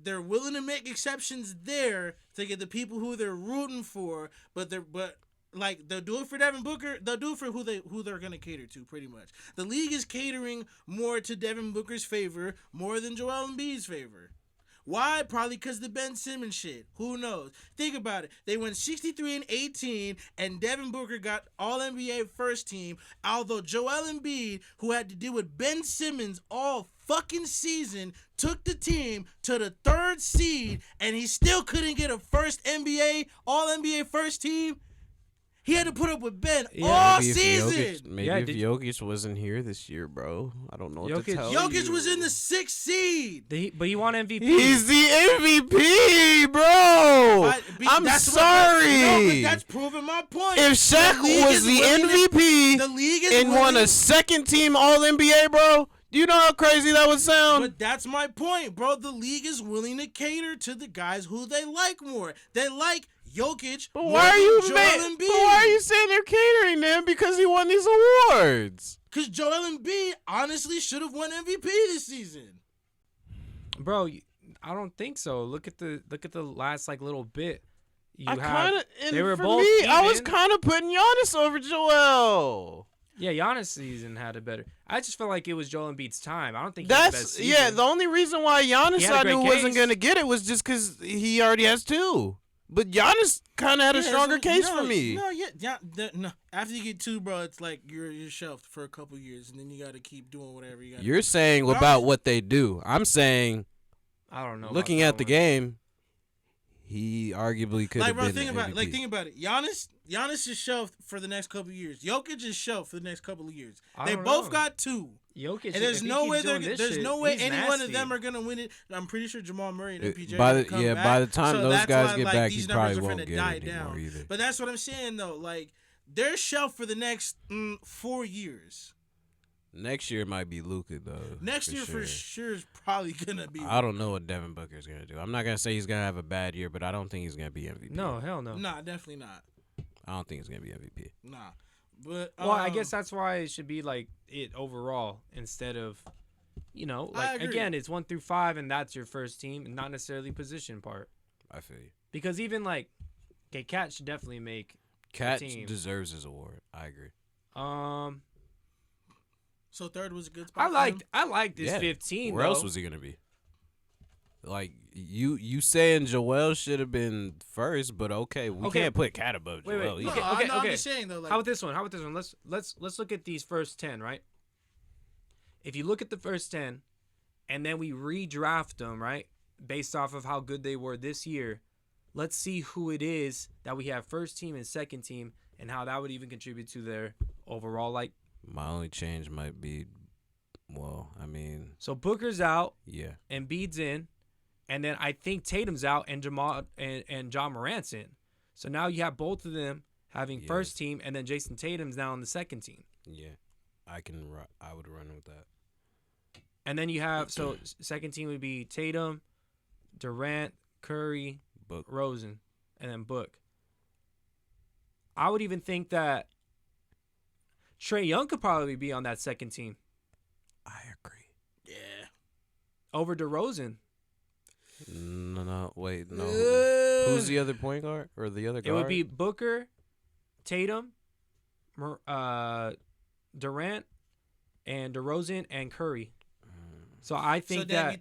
they're willing to make exceptions there to get the people who they're rooting for, but like they'll do it for Devin Booker. They'll do it for who they're gonna cater to. Pretty much, the league is catering more to Devin Booker's favor more than Joel Embiid's favor. Why? Probably because the Ben Simmons shit. Who knows? Think about it. They went 63-18, and Devin Booker got All NBA first team. Although Joel Embiid, who had to deal with Ben Simmons all fucking season, took the team to the 3rd seed, and he still couldn't get a first NBA All NBA first team. He had to put up with Ben all Maybe if season. Maybe Yeah, if did- Jokic wasn't here this year, bro. I don't know what to Jokic- tell Jokic you. was in the 6th seed. But he won MVP. He's the MVP, bro. I'm That's sorry. No, but that's proving my point. If Shaq league was is the willing to- MVP the league is and won willing- a second team All NBA, bro, do you know how crazy that would sound? But that's my point, bro. The league is willing to cater to the guys who they like more. They like Jokic. But more why are than you Joel But Embiid? why are you saying they're catering to him because he won these awards? Because Joel Embiid honestly should have won MVP this season. Bro, I don't think so. Look at the last like little bit. I kind of. They were for both me, I was even. kind of putting Giannis over Joel. Yeah, Giannis' season had it better. I just felt like it was Joel Embiid's time. I don't think he had the best That's season. The only reason why Giannis He had a I great knew wasn't case. gonna get it was just because he already has 2. But Giannis kind of had a stronger case for me. No. After you get 2, bro, it's like you're shelved for a couple years, and then you got to keep doing whatever you got. You're saying But about what they do. I'm saying, I don't know. about looking that at the one. game, he arguably could Like, have bro, been think the about it. MVP. Like, think about it. Giannis is shelved for the next couple of years. Jokic is shelved for the next couple of years. I They don't both know. got 2. Jokic, And there's if he no keeps way doing this there's shit, no way he's any one of nasty. them are gonna win it. I'm pretty sure Jamal Murray and MPJ by will the come back. by the time So those that's guys why, get like, back, these he probably numbers are won't finna get die it anymore down. either. But that's what I'm saying though. Like they're shelved for the next 4 years. Next year might be Luka though. Next year for sure is probably gonna be. I don't know what Devin Booker's gonna do. I'm not gonna say he's gonna have a bad year, but I don't think he's gonna be MVP. No, hell no. Nah, definitely not. I don't think he's gonna be MVP. Nah, but Well, I guess that's why it should be like it overall instead of, I agree. again, it's 1 through 5 and that's your first team, and not necessarily position part. I feel you. Because even like, okay, Cat should definitely make Cat team. deserves his award. I agree. So 3rd was a good spot. I liked this Yeah. 15. Where though. else was he gonna be? Like you saying Joel should have been first, but okay, we Okay. can't put Cat above Wait, wait. Joel. No, either. Okay, I'm just saying though. Like, How about this one? Let's look at these first 10, right? If you look at the first 10, and then we redraft them, right, based off of how good they were this year, let's see who it is that we have first team and second team, and how that would even contribute to their overall like. My only change might be, well, I mean, So Booker's out, yeah, Embiid's in, and then I think Tatum's out, and Jamal and John Morant's in. So now you have both of them having Yeah. first team, and then Jason Tatum's now on the second team. yeah, I would run with that. And then you have, so second team would be Tatum, Durant, Curry, Book. Rosen, and then Book. I would even think that Trae Young could probably be on that second team I agree. yeah. over DeRozan. No, wait, no. Uh, Who's the other point guard or the other It guard? would be Booker, Tatum, Durant, and DeRozan and Curry. So I think so then that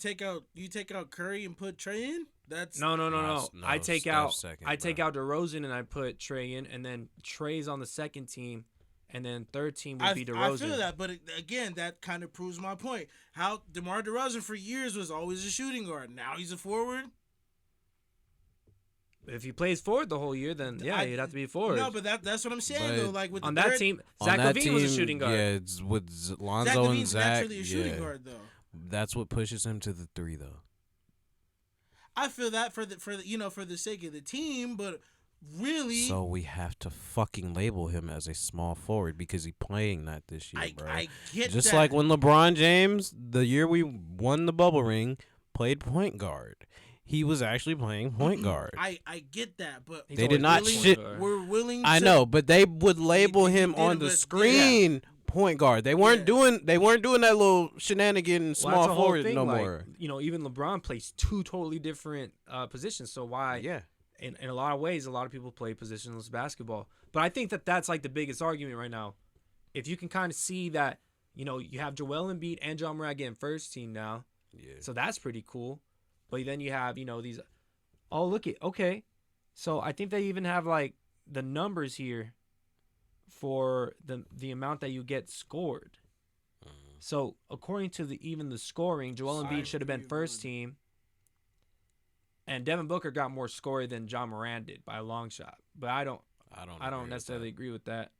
you take out Curry and put Trey in. That's no. No, I take Steph's out second, I take bro. out DeRozan and I put Trey in, and then Trey's on the second team, and then third team would be I DeRozan. feel that, but again, that kind of proves my point. How DeMar DeRozan for years was always a shooting guard. Now he's a forward. If he plays forward the whole year, then yeah, he'd have to be forward. No, but that's what I'm saying But though. Like with on the that third, team, On Zach that LaVine was a team, shooting guard. Yeah, it's with Lonzo Zach and LaVine's Zach. naturally a shooting yeah. guard though. That's what pushes him to the 3, though. I feel that for the for the sake of the team, but really. So we have to fucking label him as a small forward because he's playing that this year, bro. I get Just that. like when LeBron James, the year we won the bubble ring, played point guard. He was actually playing point guard. I get that, but They did not shit. We're willing. I to, know, but they would label He him did, on the but- screen point guard. They weren't doing that little shenanigan Well, small that's the whole forward thing, no like, more. Even LeBron plays two totally different positions. So why? Yeah. In a lot of ways, a lot of people play positionless basketball. But I think that's like the biggest argument right now. If you can kind of see that, you have Joel Embiid and John Morant getting first team now. Yeah. So that's pretty cool. But then you have, these. Oh, okay. So I think they even have like the numbers here for the amount that you get scored. So according to the scoring, Joel Embiid should have been first team. And Devin Booker got more score than John Morant did by a long shot. But I don't necessarily agree with that.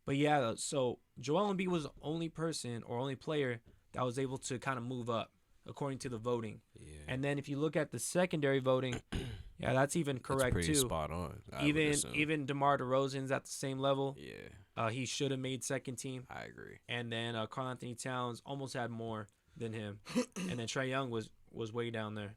But yeah, so Joel Embiid was the only person or only player that was able to kind of move up according to the voting. Yeah. And then if you look at the secondary voting, yeah, that's even correct That's pretty too. spot on. I would assume. Even DeMar DeRozan's at the same level. Yeah. He should have made second team. I agree. And then Karl Anthony Towns almost had more than him. And then Trae Young was way down there.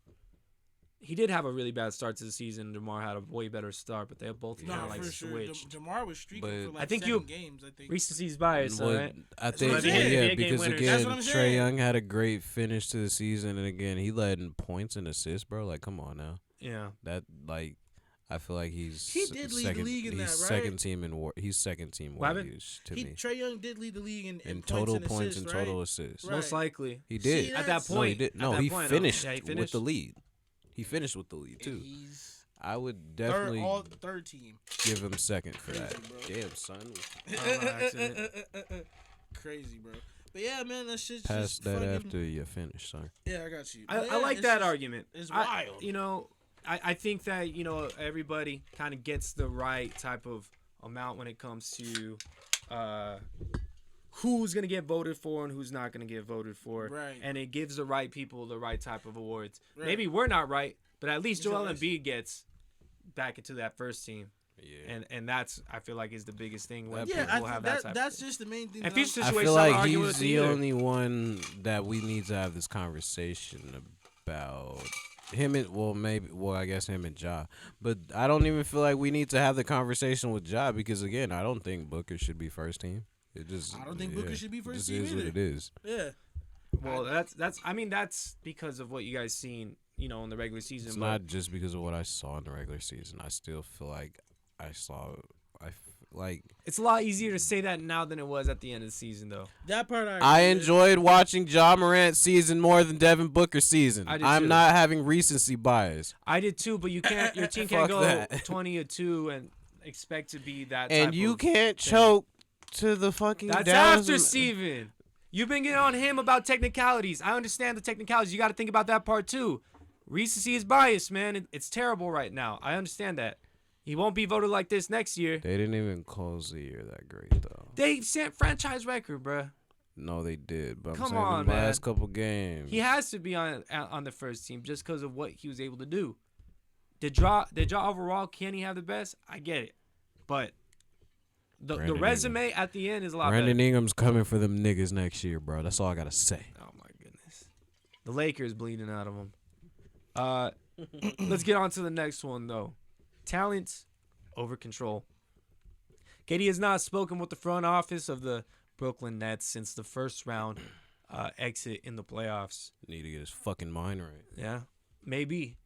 He did have a really bad start to the season. DeMar had a way better start, but they both kind of like for sure. switched. DeMar was streaking for like I think 7 games. I think recency's bias, Well, right? I That's what I'm think, saying. yeah, NBA game because winners. again, That's what I'm Trae saying. Young had a great finish to the season, and again, he led in points and assists, bro. Like, come on now. Yeah. That I feel like he's He did lead the second, league in he's that, right? second team in he's second team What happened? Warriors to me Trae Young did lead the league in total points and right? total assists. Right. Most likely. He did. See, At that that's- No, he point. did. At No, that he point, finished yeah, he with finished. the lead. He finished with the lead too. He's I would definitely third team. give him second for that. Crazy, bro. Damn, son. Accident. Crazy, bro. But yeah, man, that shit's Pass just that fucking, after you finish, son. Yeah, I got you. I But yeah, like it's that just- argument. It's I- wild. I think that, everybody kind of gets the right type of amount when it comes to who's going to get voted for and who's not going to get voted for. Right. And it gives the right people the right type of awards. Right. Maybe we're not right, but at least It's Joel nice. Embiid gets back into that first team. Yeah. And that's, I feel like, is the biggest thing when Yeah, people I have think that type that's of thing. just the main thing. And that future I'm- I situation, feel I'm like arguing he's with the either. only one that we need to have this conversation about. I guess him and Ja. But I don't even feel like we need to have the conversation with Ja because, again, I don't think Booker should be first team. I don't think Booker should be first It team just is what either. it is. Yeah. Well, that's because of what you guys seen, in the regular season. It's but- not just because of what I saw in the regular season. I still feel like It's a lot easier to say that now than it was at the end of the season, though. That part I agree with. enjoyed watching Ja Morant's season more than Devin Booker's season. I did I'm too. not having recency bias. I did too, but your team can't Fuck go that. 20-2 and expect to be that. And type you of can't thing. choke to the fucking That's Dallas after Steven. You've been getting on him about technicalities. I understand the technicalities. You got to think about that part too. Recency is biased, man. It's terrible right now. I understand that. He won't be voted like this next year. They didn't even close the year that great though. They sent franchise record, bruh. No, they did. But I'm Come saying on, the man. last couple games. He has to be on the first team just because of what he was able to do. Did Ja overall, can he have the best? I get it. But the Brandon resume at the end is a lot Brandon better. Ingram's coming for them niggas next year, bro. That's all I gotta say. Oh, my goodness. The Lakers bleeding out of him. Let's get on to the next one, though. Talent over control. KD has not spoken with the front office of the Brooklyn Nets since the first round exit in the playoffs. Need to get his fucking mind right. Yeah, maybe.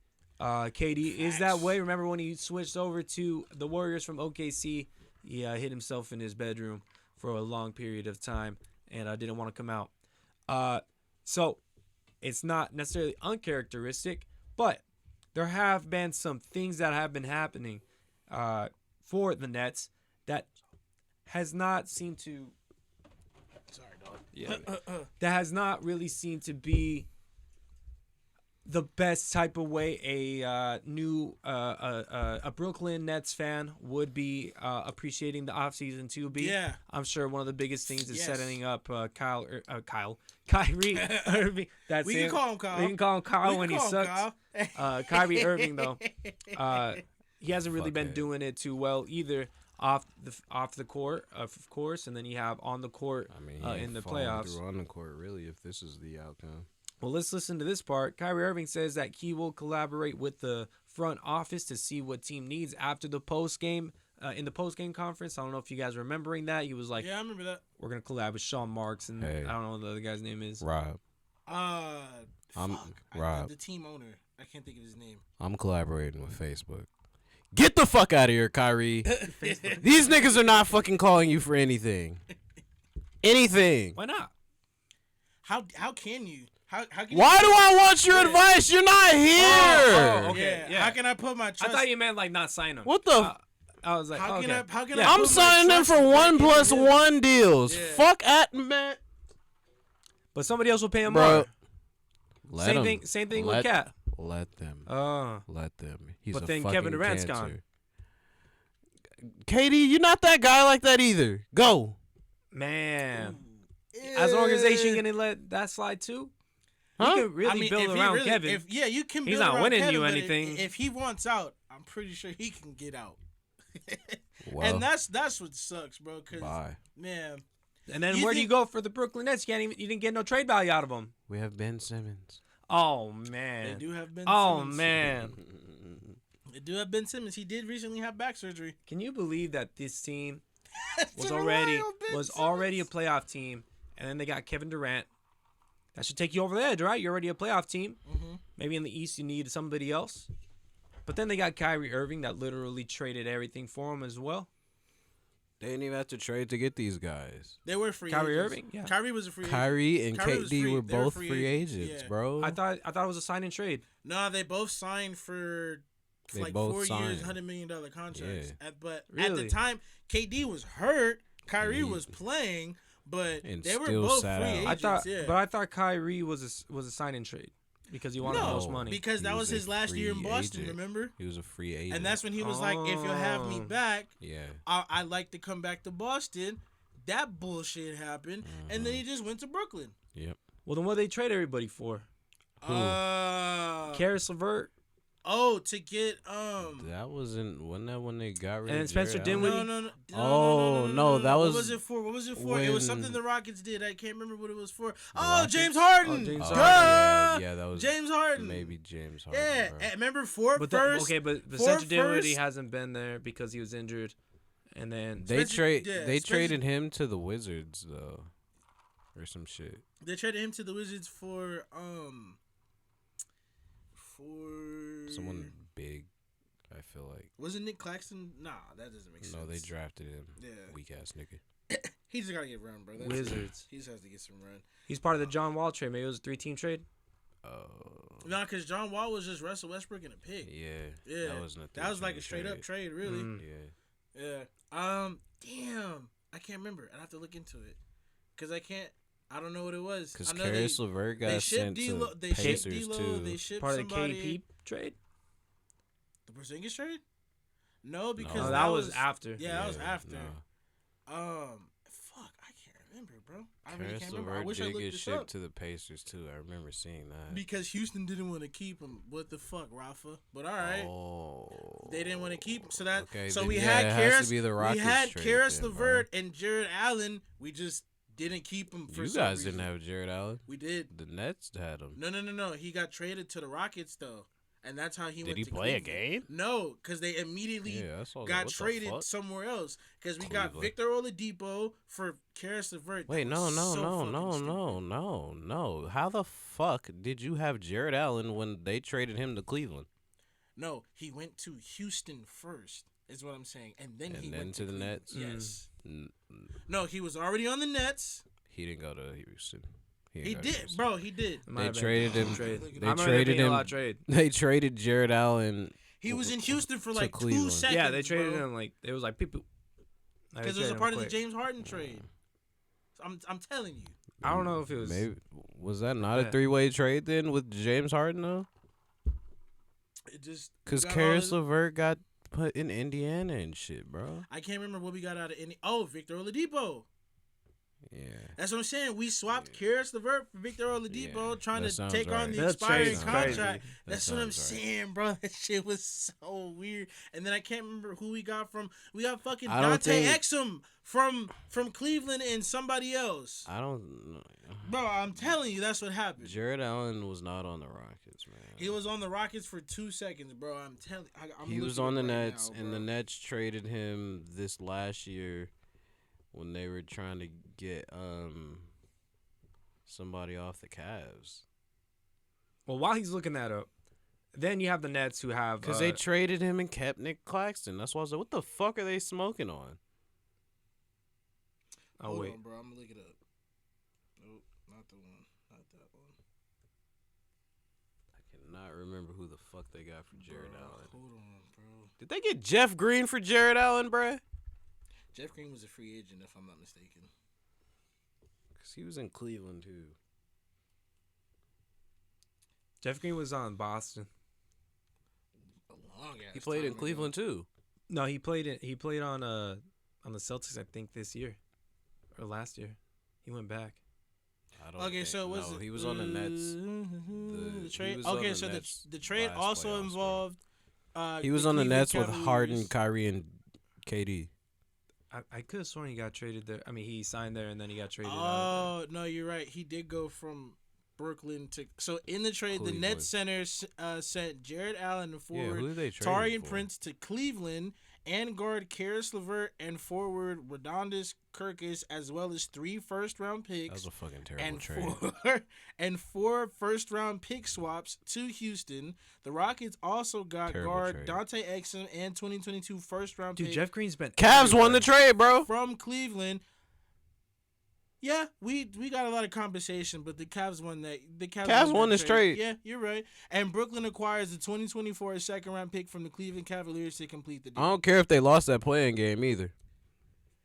KD is that way. Remember when he switched over to the Warriors from OKC? He hid himself in his bedroom for a long period of time and didn't want to come out. So it's not necessarily uncharacteristic, but there have been some things that have been happening for the Nets that has not seemed to. Sorry, dog. Yeah, that has not really seemed to be the best type of way a Brooklyn Nets fan would be appreciating the offseason to be. Yeah. I'm sure one of the biggest things is Yes. setting up Kyrie Irving. That's We him. can call him Kyle. We can call him Kyle We when can he call him sucks. Kyle. Kyrie Irving though. he hasn't really been Fuckhead. doing it too well either off the court, of course, and then you have on the court I mean, he in the ain't falling playoffs. through on the court, really, if this is the outcome. Well, let's listen to this part. Kyrie Irving says that he will collaborate with the front office to see what team needs after the post game. In the post game conference, I don't know if you guys are remembering that. He was like, Yeah, I remember that. "We're gonna collab with Sean Marks," and Hey. I don't know what the other guy's name is. Rob, Rob. The team owner. I can't think of his name. I'm collaborating with Facebook. Get the fuck out of here, Kyrie. These niggas are not fucking calling you for anything. Anything. Why not? How can you? How can Why you, do I want your advice? You're not here. Oh, okay. Yeah. How can I put my I trust? thought you meant like not sign him. What the? I was like, How can okay. I? How can Yeah. I? I'm put my signing them trust for in 1+1 deals. Yeah. Fuck at man. But somebody else will pay him Bro. more. Let Same 'em. thing. Same thing Let- with Cat. Let them. But Let them. He's But a then fucking Kevin Durant's cancer. gone. KD, you're not that guy like that either. Go. man, Yeah. as an organization, you gonna let that slide too? Huh? You can really build if he around really- Kevin. you can. He's build not around winning Kevin, you but anything. If he wants out, I'm pretty sure he can get out. Well, And that's what sucks, bro. Cause bye. man, And then You where do you think- go for the Brooklyn Nets? You didn't get no trade value out of them. We have Ben Simmons. Oh they man. do have Ben. Oh Simmons. man. They do have Ben Simmons. He did recently have back surgery. Can you believe that this team was To already rely on Ben a Simmons. playoff team, and then they got Kevin Durant? That should take you over the edge, right? You're already a playoff team. Mhm. Maybe in the East you need somebody else. But then they got Kyrie Irving that literally traded everything for him as well. They didn't even have to trade to get these guys. They were free. Kyrie agents. Irving? Yeah. Kyrie was a free. agent. Kyrie and Kyrie was KD free- were they were both free free agents, agents, yeah. bro. I thought it was a sign and trade. No, they both signed for They like both 4 signed. years, $100 million contracts. Yeah. But at Really? the time, KD was hurt. Kyrie he- was playing, but And they were still both sat free out. agents. I thought Kyrie was a sign and trade because he wanted the most money. because He that was was a his last year in free Boston. agent. Remember? He was a free agent. And that's when he was like, "If you'll have me Oh. back, yeah. I'd like to come back to Boston." That bullshit happened, and then he just went to Brooklyn. Yep. Well, then what they trade everybody for? Who? Karis LeVert To get That wasn't that when they got rid And of Spencer Jared Dinwiddie? Allen? No, no, that What was was it for? What was it for? It was when- something the Rockets did. I can't remember what it was for. Rockets? James Harden. Oh, James Oh, Harden. yeah, that was James Harden. maybe James Harden. Yeah, bro. and remember four But first. but four Spencer Dinwiddie first- hasn't been there because he was injured, and then They Spencer- traded him to the Wizards though, or some shit. They traded him to the Wizards for Someone big, I feel like. wasn't Nick Claxton? Nah, that doesn't make sense. No, they drafted him. Yeah. Weak ass nigga. He just gotta get run, bro. That's Wizards. He just has to get some run. He's part of the John Wall trade. Maybe it was a 3-team trade. No, because John Wall was just Russell Westbrook and a pick. Yeah. Yeah, that was like a straight up trade, really. Mm. Yeah. Yeah. Damn, I can't remember. I'd have to look into it, cause I can't. I don't know what it was. Because I know Karis LeVert they got shipped sent D-Lo. to They shipped Pacers D-Lo. too. They shipped Part of the somebody. KP trade. The Porzingis trade? No, because No, that was after. Yeah, that was after. No. Fuck, I can't remember, bro. I really Karis can't remember. I LeVert wish I did looked get this shipped up. to the Pacers too. I remember seeing that. Because Houston didn't want to keep him. What the fuck, Rafa? But all right. Oh. They didn't want to keep him, so that Okay, so then we yeah, had it has to Karis. be the We Rockets had trade Karis then, LeVert and Jared Allen. We just didn't keep him for You some guys reason. didn't have Jared Allen. We did. The Nets had him. No. He got traded to the Rockets though, and that's how he went. Did he to play a Cleveland. game? No, because they immediately Yeah, that's all. got traded somewhere else. Because we got Cleveland. Victor Oladipo for Karis LeVert. Wait, That no. was so fucking stupid. How the fuck did you have Jared Allen when they traded him to Cleveland? No, he went to Houston first, is what I'm saying. And then he And then went to the Cleveland. Nets? Yes. N- No, he was already on the Nets. He didn't go to Houston. He didn't go to did, Houston. bro. He did. It might They have been traded a him. Trade. They I remember there traded being him. a lot of trade. They traded Jared Allen. He was in Houston for To like 2 Cleveland. seconds. Yeah, they traded bro. him like it was like people. Because it was a part of the James Harden trade. I'm telling you. I don't know if it was. Maybe was that not Yeah. a 3-way trade then with James Harden though? It just Because got all Karis his- LeVert got put in Indiana and shit, bro. I can't remember what we got out of any. Oh, Victor Oladipo. Yeah. That's what I'm saying. We swapped Karis LeVert for Victor Oladipo, trying that to sounds take on right. the That expiring trade's contract. crazy. That's what I'm saying, bro. That shit was so weird. And then I can't remember who we got from. We got fucking I don't Dante think- Exum from Cleveland and somebody else. I don't know. Bro, I'm telling you, that's what happened. Jared Allen was not on the Rockets, man. He was on the Rockets for 2 seconds, bro. I'm telling you. He was on the Nets, and the Nets traded him this last year when they were trying to get somebody off the Cavs. Well, while he's looking that up, then you have the Nets who have Because they traded him and kept Nick Claxton. That's why I was like, what the fuck are they smoking on? oh Hold wait, on, bro. I'm gonna look it up. Nope, not the one. Not that one. I cannot remember who the fuck they got for Jared Bro, Allen. hold on, bro. Did they get Jeff Green for Jared Allen, bruh? Jeff Green was a free agent, if I'm not mistaken. Because he was in Cleveland, too. Jeff Green was on Boston. A long ass He played time in Cleveland, too. No, he played on the Celtics, I think, this year or last year. He went back. I don't Okay, think, so was no, it? he was on the Nets. The he trade. was on Okay, the so Nets the trade last also playoffs, bro. involved. He was on the Cleveland Nets with Harden, Cavaliers. Kyrie, and KD. I could have sworn he got traded there. I mean, he signed there and then he got traded out. Oh no, you're right. He did go from Brooklyn to. So in the trade, the Cleveland. Nets center sent Jared Allen and Yeah, forward who did they trade Taurean him for? Prince to Cleveland and guard Karis LeVert and forward Redondus Kirkus, as well as 3 first-round picks. That was a fucking terrible and trade. four first-round pick swaps to Houston. The Rockets also got Terrible guard trade. Dante Exum and 2022 first-round Dude, pick Jeff Green's been Cavs won the trade, bro. from Cleveland. Yeah, we got a lot of compensation, but the Cavs won that. The Cavs won that this trade. Yeah, you're right. And Brooklyn acquires the 2024 second-round pick from the Cleveland Cavaliers to complete the I deal. don't care if they lost that playing game either.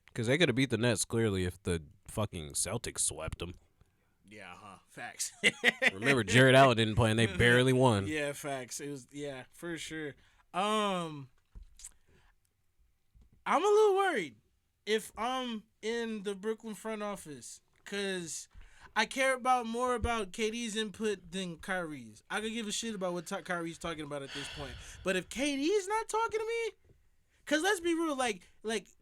Because they could have beat the Nets clearly if the fucking Celtics swept them. Yeah, facts. Remember, Jared Allen didn't play and they barely won. Yeah, facts. It was for sure. I'm a little worried if I'm in the Brooklyn front office because I care more about KD's input than Kyrie's. I could give a shit about what Kyrie's talking about at this point. But if KD's not talking to me, because let's be real, like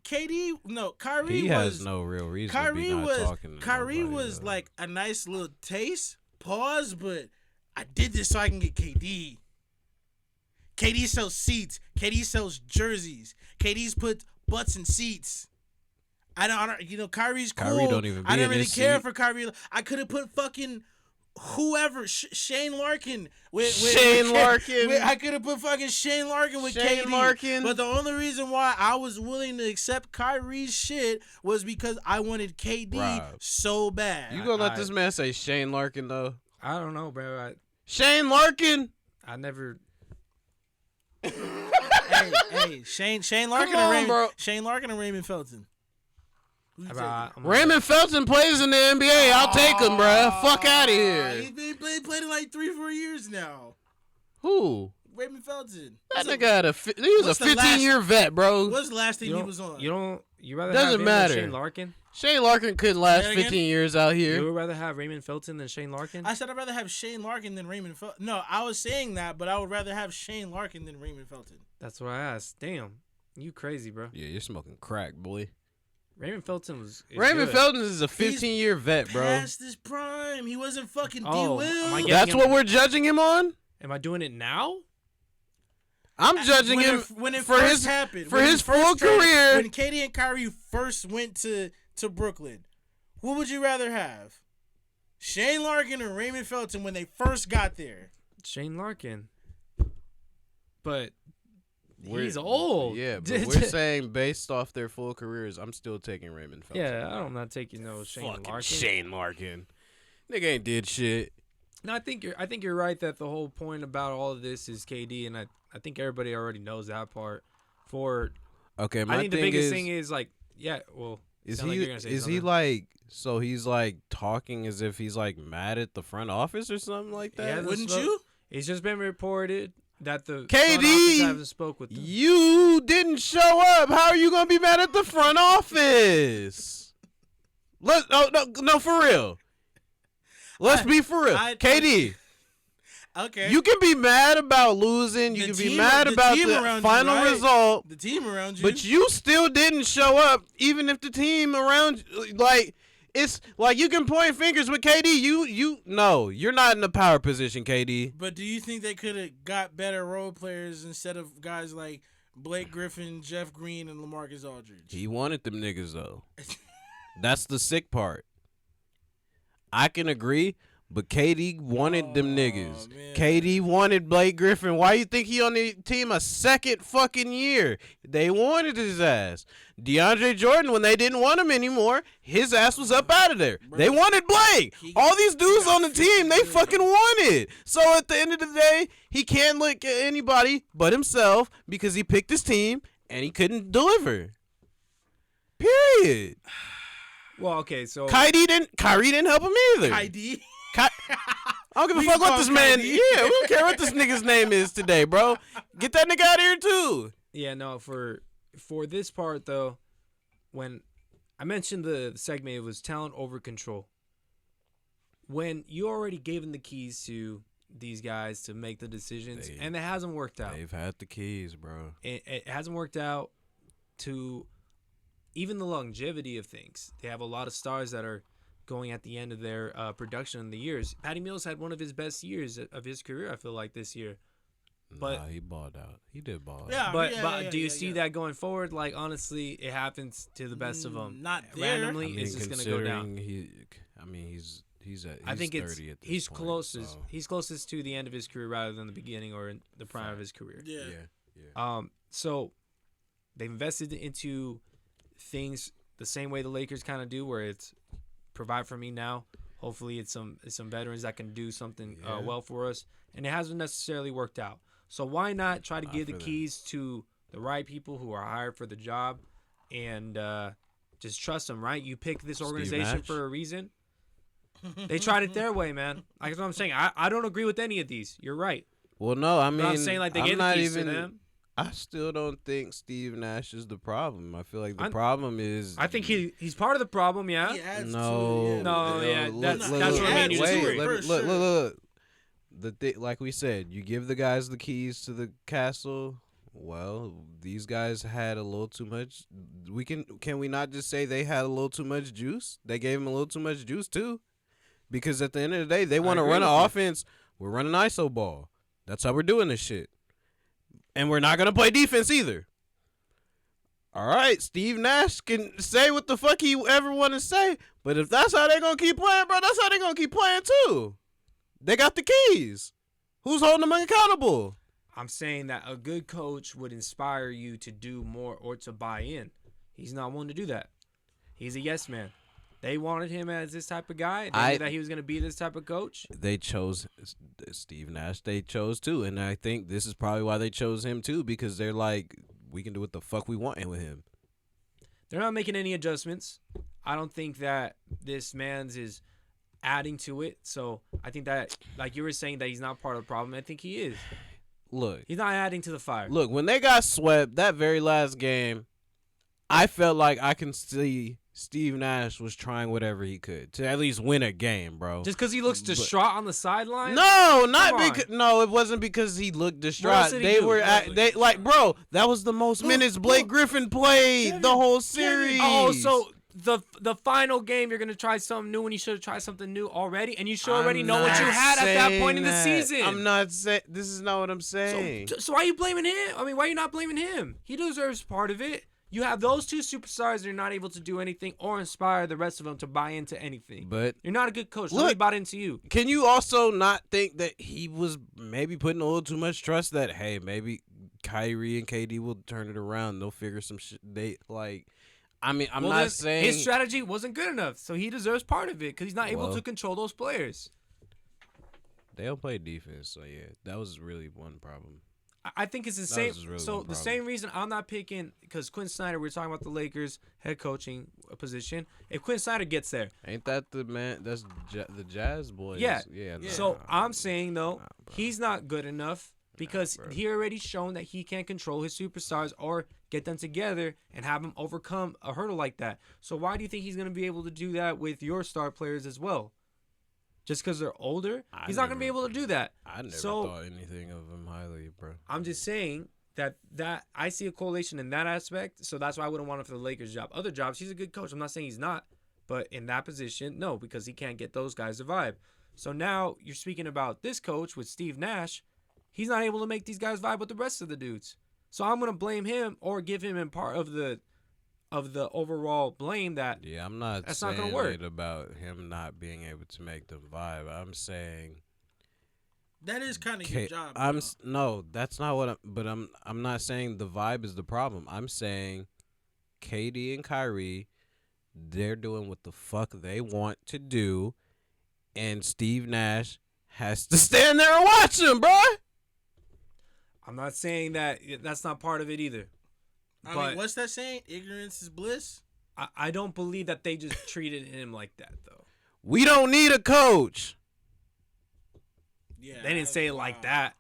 KD, no, Kyrie He was has no real reason to be not talking to Kyrie nobody, was though. like a nice little taste, pause, but I did this so I can get KD. KD sells seats. KD sells jerseys. KD's put butts in seats. I don't Kyrie's cool. Kyrie don't even be I didn't in really his care seat. for Kyrie. I could have put fucking whoever, Shane Larkin. Shane Larkin. I could have put fucking Shane Larkin with Shane KD. Larkin. But the only reason why I was willing to accept Kyrie's shit was because I wanted KD Rob, so bad. You gonna let this man say Shane Larkin, though? I don't know, bro. Shane Larkin? I never. hey, Shane Larkin Come on, and Raymond, bro. Shane Larkin and Raymond Felton. Who you taking? Raymond Felton plays in the NBA. I'll take him, bruh. Fuck out of He's here. been played in like 3-4 years now. Who? Raymond Felton. That nigga had he was a what's the last- 15-year vet, bro. What's the last thing he was on? You rather Doesn't have him matter. than Shane Larkin? Shane Larkin couldn't last Say that again? 15 years out You here. would rather have Raymond Felton than Shane Larkin? I said I'd rather have Shane Larkin than Raymond Felton. No, I was saying that, but I would rather have Shane Larkin than Raymond Felton. That's what I asked. Damn, you crazy, bro. Yeah, you're smoking crack, boy. Raymond Felton is Raymond good. Felton is a 15-year vet, bro. Past his prime. He wasn't fucking D. Oh, Will. am I getting That's him- what we're judging him on? Am I doing it now? I'm judging him when it for first his happened. for when his he first full traded- career. When KD and Kyrie first went to Brooklyn, what would you rather have? Shane Larkin or Raymond Felton when they first got there? Shane Larkin. But We're- he's old. Yeah, but we're saying based off their full careers, I'm still taking Raymond Felton. Yeah, I'm not taking no Shane Fucking Larkin. Shane Larkin. Nigga ain't did shit. No, I think you're right that the whole point about all of this is KD, and I think everybody already knows that part. Okay, my I think the thing biggest is, thing is like, yeah, well, is sound like he you're gonna say is he something. like so he's like talking as if he's like mad at the front office or something like Yeah, that? that's- Wouldn't spoke- you? It's just been reported that the KD, front office haven't spoke with them. You didn't show up. How are you gonna be mad at the front office? No, for real. Let's be for real. KD. Okay. You can be mad about losing. You can be mad about the final result. The team around you. But you still didn't show up, even if the team around you, like, it's like you can point fingers with KD. No, you're not in the power position, KD. But do you think they could have got better role players instead of guys like Blake Griffin, Jeff Green, and LaMarcus Aldridge? He wanted them niggas, though. That's the sick part. I can agree. But KD wanted them niggas. Man. KD wanted Blake Griffin. Why you think he on the team a second fucking year? They wanted his ass. DeAndre Jordan, when they didn't want him anymore, his ass was up out of there. Bro, they wanted Blake. All these dudes on the team, they fucking wanted. So at the end of the day, he can't look at anybody but himself because he picked his team and he couldn't deliver. Period. Well, okay, so Kyrie didn't help him either. I don't give a fuck what this man. Yeah, we don't care what this nigga's name is today, bro. Get that nigga out of here too. Yeah, no. For this part though, when I mentioned the segment, it was talent over control. When you already gave them the keys to these guys to make the decisions, and it hasn't worked out. They've had the keys, bro. It hasn't worked out to even the longevity of things. They have a lot of stars that are going at the end of their production in the years. Patty Mills had one of his best years of his career, I feel like, this year. But he balled out. He did ball yeah, out. But do you see that going forward? Like, honestly, it happens to the best of them. Not there. Randomly, it's just going to go down. He's at. I think it's 30 at this he's point, closest. So. He's closest to the end of his career rather than the beginning or in the prime of his career. Yeah. So they've invested into things the same way the Lakers kind of do, where it's provide for me now. Hopefully, it's some veterans that can do something well for us, and it hasn't necessarily worked out. So why not try to give the keys to the right people who are hired for the job, and just trust them, right? You pick this organization for a reason. They tried it their way, man. Like, that's what I'm saying. I don't agree with any of these. You're right. Well, no, I mean, but I'm saying, like, they gave the keys to them. I still don't think Steve Nash is the problem. I feel like the problem is. I think he's part of the problem. Yeah. No. That's what I mean. Look. Like we said, you give the guys the keys to the castle. Well, these guys had a little too much. Can we not just say they had a little too much juice? They gave him a little too much juice too, because at the end of the day, they want to run an offense. We're running ISO ball. That's how we're doing this shit. And we're not going to play defense either. All right, Steve Nash can say what the fuck he ever want to say, but if that's how they're going to keep playing, bro, that's how they're going to keep playing too. They got the keys. Who's holding them accountable? I'm saying that a good coach would inspire you to do more or to buy in. He's not one to do that. He's a yes man. They wanted him as this type of guy. They knew that he was going to be this type of coach. They chose Steve Nash. They chose too, and I think this is probably why they chose him too, because they're like, we can do what the fuck we want with him. They're not making any adjustments. I don't think that this man's is adding to it. So I think that, like you were saying, that he's not part of the problem. I think he is. Look, he's not adding to the fire. Look, when they got swept that very last game, I felt like I can see Steve Nash was trying whatever he could to at least win a game, bro. Just because he looks distraught on the sideline? No, not because. No, it wasn't because he looked distraught. Bro, that was the most minutes Blake Griffin played the whole series. Oh, so the final game, you're gonna try something new when you should have tried something new already, and you should already know what you had at that point in the season. I'm not saying. This is not what I'm saying. So why are you blaming him? I mean, why are you not blaming him? He deserves part of it. You have those two superstars that are not able to do anything or inspire the rest of them to buy into anything. But you're not a good coach. Nobody bought into you. Can you also not think that he was maybe putting a little too much trust that, hey, maybe Kyrie and KD will turn it around. They'll figure some shit. I'm not saying his strategy wasn't good enough, so he deserves part of it because he's not able to control those players. They don't play defense, so yeah, that was really one problem. I think it's the same. So the same reason I'm not picking, because Quinn Snyder, we're talking about the Lakers head coaching position. If Quinn Snyder gets there, ain't that the man? That's the Jazz boys. Yeah. No, so I'm saying though, he's not good enough because bro. he already shown that he can control his superstars or get them together and have them overcome a hurdle like that. So why do you think he's going to be able to do that with your star players as well? Just because they're older? He's not going to be able to do that. I never So, thought anything of him highly, bro. I'm just saying that I see a correlation in that aspect, so that's why I wouldn't want him for the Lakers job. Other jobs, he's a good coach. I'm not saying he's not, but in that position, no, because he can't get those guys to vibe. So now you're speaking about this coach with Steve Nash. He's not able to make these guys vibe with the rest of the dudes. So I'm gonna blame him or give him in part of the overall blame that. Yeah, I'm not That's saying not gonna work. it about him not being able to make them vibe. I'm saying That is kind of your job. no, that's not what. I'm not saying the vibe is the problem. I'm saying KD and Kyrie, they're doing what the fuck they want to do, and Steve Nash has to stand there and watch them, bro. I'm not saying that that's not part of it either. I mean, what's that saying? Ignorance is bliss. I don't believe that they just treated him like that though. We don't need a coach. Yeah, They didn't say it like that.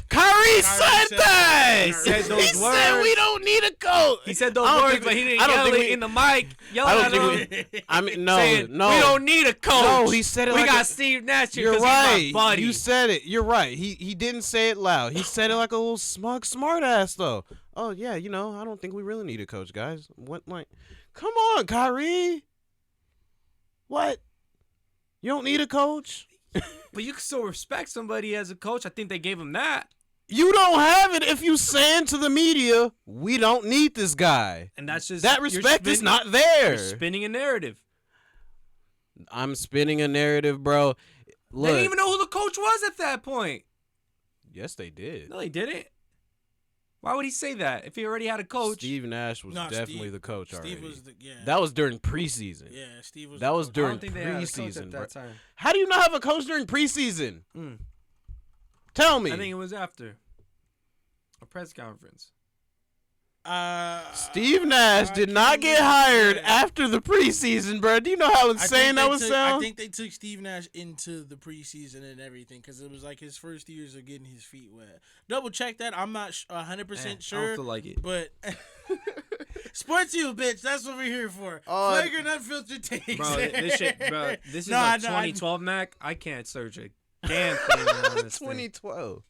Kyrie said that. He said those He said words. we don't need a coach. He said those I don't words, think but he didn't I don't yell think it in the mic. Yell I at don't him. think I mean, no, saying, no. we don't need a coach. No, he said it we like got a- Steve Nash here You're because right. he's my buddy. You said it. You're right. He didn't say it loud. He said it like a little smug smart ass though. Oh yeah, I don't think we really need a coach, guys. What like come on, Kyrie. What? You don't need a coach? But you can still respect somebody as a coach. I think they gave him that. You don't have it if you saying to the media, we don't need this guy. And that's just That respect is not there. You're spinning a narrative. I'm spinning a narrative, bro. Look, They didn't even know who the coach was at that point. yes, they did. No, they didn't. Why would he say that if he already had a coach? Steve Nash was No, definitely Steve- the coach Steve already. was the That was during preseason. yeah. Steve was. That the was coach. during I don't think they had a coach preseason, at bro. that time. How do you not have a coach during preseason? Tell me. I think it was after a press conference. Steve Nash I did can't not get remember. hired Yeah. after the preseason, bro. Do you know how I insane think that they would took- sound? I think they took Steve Nash into the preseason and everything because it was like his first years of getting his feet wet. Double check that. I'm not 100% I don't sure, feel like it. but sports you, bitch. That's what we're here for. Flagrant unfiltered takes. Bro, this shit, bro. This is No, like I know, 2012 Mac. I can't search a damn thing on this thing. 2012.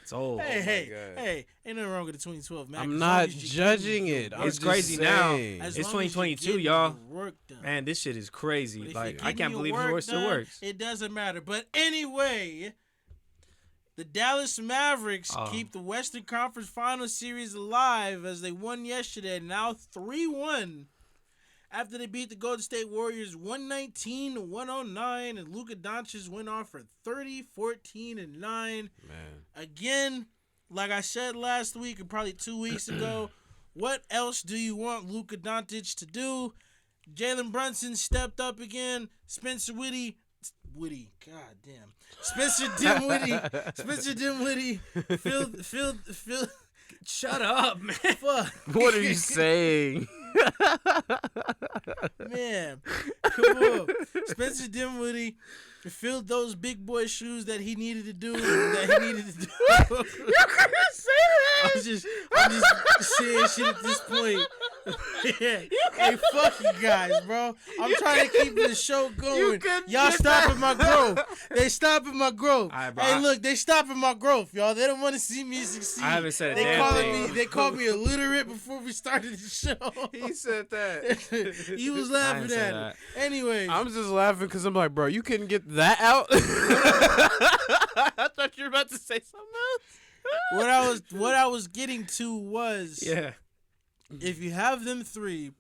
It's old. Hey, ain't nothing wrong with the 2012 Mac. I'm as not long as you judging get it. your I'm It's just crazy now. saying. As It's long as you 2022, getting y'all. your work done. Man, this shit is But crazy. if Like, you're I can't getting believe your it work still done, works. It doesn't matter. But anyway, the Dallas Mavericks Oh. keep the Western Conference Finals series alive as they won yesterday, now 3-1. After they beat the Golden State Warriors 119-109, and Luka Doncic went off for 30, 14, and 9. Man. Again, like I said last week and probably 2 weeks ago, what else do you want Luka Doncic to do? Jalen Brunson stepped up again. Spencer God damn. Spencer Dinwiddie filled. Shut up, man. Fuck. What are you saying? Man, come on. Spencer Dinwiddie filled those big boy shoes that he needed to do. I'm just saying shit at this point. Yeah. Hey, fuck you guys, bro. I'm trying to keep this show going. Y'all stopping my growth. They stopping my growth. All right, bro. Hey, look, they stopping my growth, y'all. They don't want to see me succeed. I haven't said a They damn calling thing. me. They called me illiterate before we started the show. He said that. He was I laughing didn't say at that. it. Anyway, I'm just laughing because I'm like, bro, you couldn't get that out? I thought you were about to say something else. what I was getting to was Yeah. if you have them three,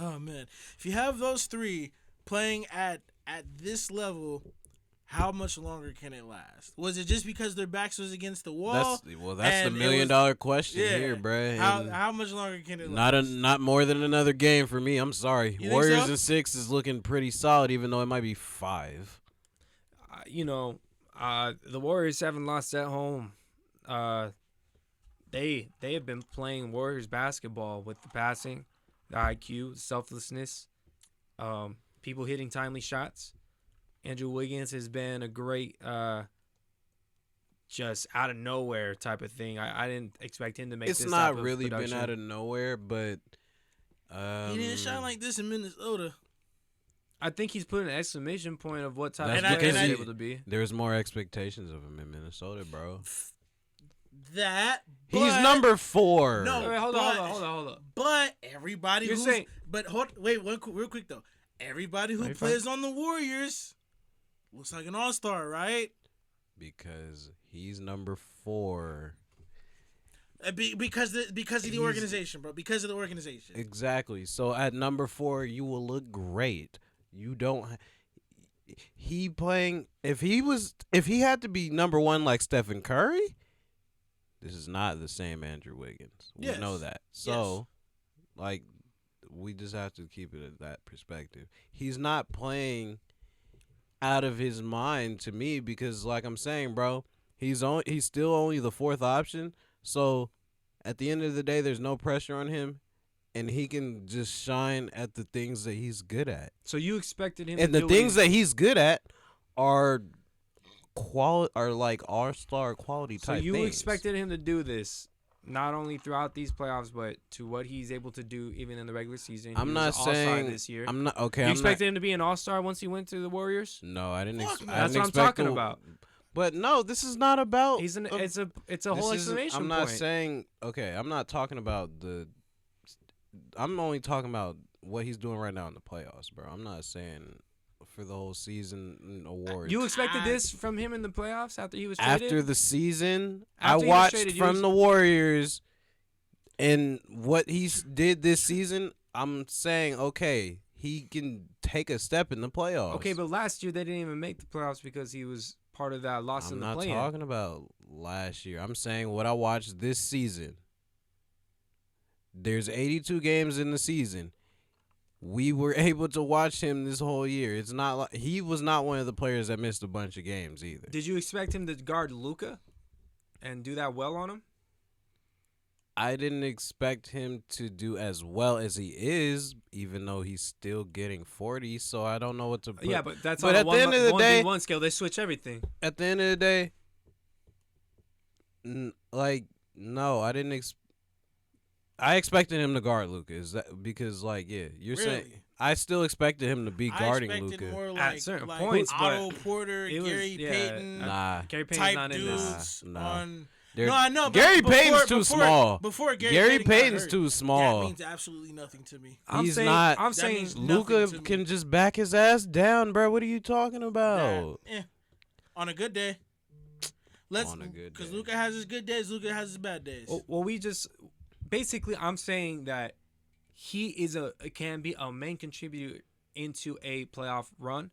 oh man, if you have those three playing at this level, how much longer can it last? Was it just because their backs was against the wall? That's the and it $1 million was- question here, bro. How much longer can it last? Not more than another game for me. I'm sorry. You think Warriors so? in 6 is looking pretty solid, even though it might be 5. The Warriors haven't lost at home. They have been playing Warriors basketball with the passing, the IQ, selflessness, people hitting timely shots. Andrew Wiggins has been a great just out of nowhere type of thing. I didn't expect him to make It's this not type of really been production. out of nowhere, but He didn't shine like this in Minnesota. I think he's put an exclamation point of what type That's of player because he's he- able to be. there's more expectations of him in Minnesota, bro. But, He's number 4. No. Wait, hold on. But everybody You're who's saying- wait, real quick though. Everybody who Are you plays on the Warriors looks like an all-star, right? Because he's number 4. Because of the organization, bro. Because of the organization. Exactly. So at number 4, you will look great. You don't. He playing. If he had to be number 1 like Stephen Curry, this is not the same Andrew Wiggins. We Yes. know that. So, like, we just have to keep it at that perspective. He's not playing out of his mind to me because, like I'm saying, bro, he's still only the 4th option. So, at the end of the day, there's no pressure on him, and he can just shine at the things that he's good at. So you expected him And to the do things what that he's good at are like all-star quality So type you things. expected him to do this not only throughout these playoffs, but to what he's able to do even in the regular season. I'm He not was an all-star saying this year. I'm not okay. You I'm expected him to be an all-star once he went to the Warriors? No, I didn't. Fuck no. I That's didn't what I'm expect talking him- about. But no, this is not about. It's a this whole isn't- exclamation I'm not point. saying okay. I'm not talking about the. I'm only talking about what he's doing right now in the playoffs, bro. I'm not saying for the whole season and awards. You expected this from him in the playoffs after he was traded? After the season, After he I was watched traded, you from was- the Warriors, and what he did this season. I'm saying okay, he can take a step in the playoffs. Okay, but last year they didn't even make the playoffs because he was part of that loss I'm in the not play-in. talking about last year. I'm saying what I watched this season. There's 82 games in the season. We were able to watch him this whole year. It's not like he was not one of the players that missed a bunch of games either. Did you expect him to guard Luka and do that well on him? I didn't expect him to do as well as he is, even though he's still getting 40. So I don't know what to put. Yeah, but that's But on at a the end of the 1v1 day- scale. They switch everything. At the end of the day, no, I didn't. I expected him to guard Luka. Is that because, like, yeah, you're saying Really? I still expected him to be guarding I expected Luka. more At like, certain like points, Otto but Porter, it was- Gary yeah, Payton Nah, Gary Payton's type not in dudes this. Nah. on. They're- No, I know. but Gary before- Payton's too before- small. Before Gary got Payton's hurt, too small. That means absolutely nothing to me. I'm He's saying, not- I'm That saying means Luka nothing to me. can just back his ass down, bro. What are you talking about? On a good day. On a good Because day. Luka has his good days, Luka has his bad days. well, we just basically I'm saying that he can be a main contributor into a playoff run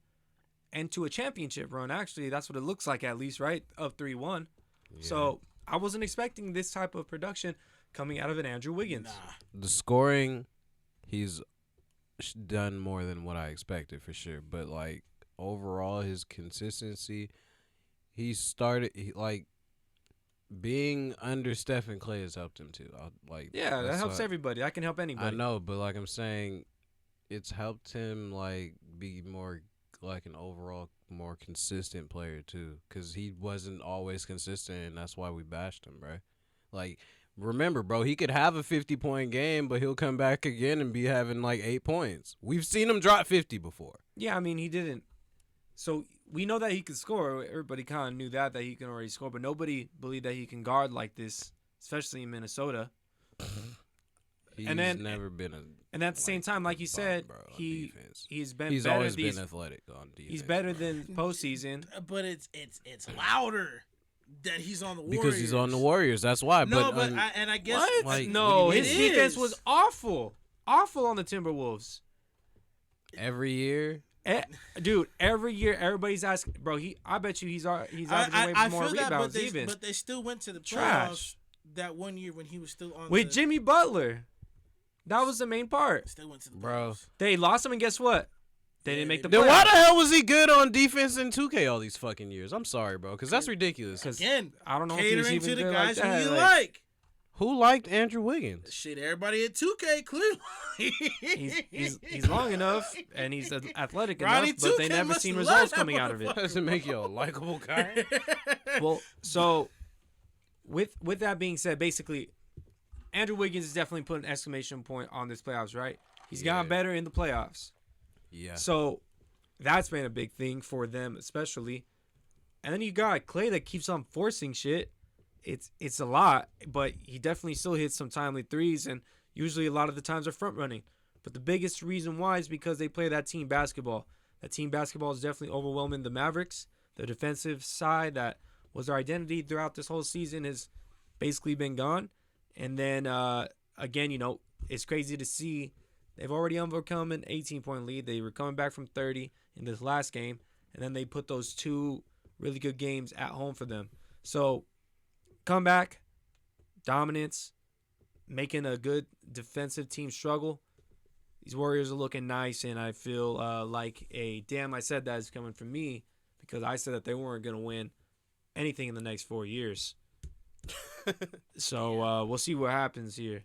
and to a championship run. Actually, that's what it looks like, at least, right? Of 3-1. Yeah. So I wasn't expecting this type of production coming out of an Andrew Wiggins. Nah. The scoring, he's done more than what I expected for sure. But like overall, his consistency, like being under Stephen Clay has helped him too. Yeah, that that's helps why- everybody. That can help anybody. I know, but like I'm saying, it's helped him like be more like an overall more consistent player too, because he wasn't always consistent, and that's why we bashed him, bro. Like, remember, bro, he could have a 50-point game, but he'll come back again and be having like 8 points. We've seen him drop 50 before. Yeah, I mean, he didn't. So we know that he could score. Everybody kind of knew that he can already score, but nobody believed that he can guard like this, especially in Minnesota. He's And then- never been a. And at the same time, like you said, bro, on he's defense. been He's better always these. been athletic on defense. He's better bro. than postseason. But it's louder that he's on the Warriors. Because he's on the Warriors. That's why. No, but I guess What? Like, No, what do you his mean? defense It was is. awful on the Timberwolves. every year. Dude, every year everybody's asking, bro. I bet you he's averaging way I more feel that, rebounds but even they still went to the playoffs Trash. that one year when he was still on with the, Jimmy Butler. That was the main part. Still went to the Bro. playoffs. They lost him, and guess what? They didn't make the Then why the playoffs. hell was he good on defense in 2K all these fucking years? I'm sorry, bro, because that's ridiculous. Again, I don't know if he was catering even to the good guys like that. who you like. Who liked Andrew Wiggins? Shit, everybody at 2K clearly. He's long enough and he's athletic Ronnie enough, but they 2K never must seen love results that coming out of it. Does it make you a likable guy? Well, so with that being said, basically, Andrew Wiggins is definitely put an exclamation point on this playoffs, right? He's gotten better in the playoffs. Yeah. So that's been a big thing for them, especially. And then you got Clay that keeps on forcing shit. It's a lot, but he definitely still hits some timely threes, and usually a lot of the times are front running. But the biggest reason why is because they play that team basketball. That team basketball is definitely overwhelming the Mavericks. The defensive side that was their identity throughout this whole season has basically been gone. And then, again, it's crazy to see they've already overcome an 18-point lead. They were coming back from 30 in this last game, and then they put those two really good games at home for them. So, comeback, dominance, making a good defensive team struggle. These Warriors are looking nice, and I feel like I said that is coming from me because I said that they weren't going to win anything in the next 4 years. So we'll see what happens here.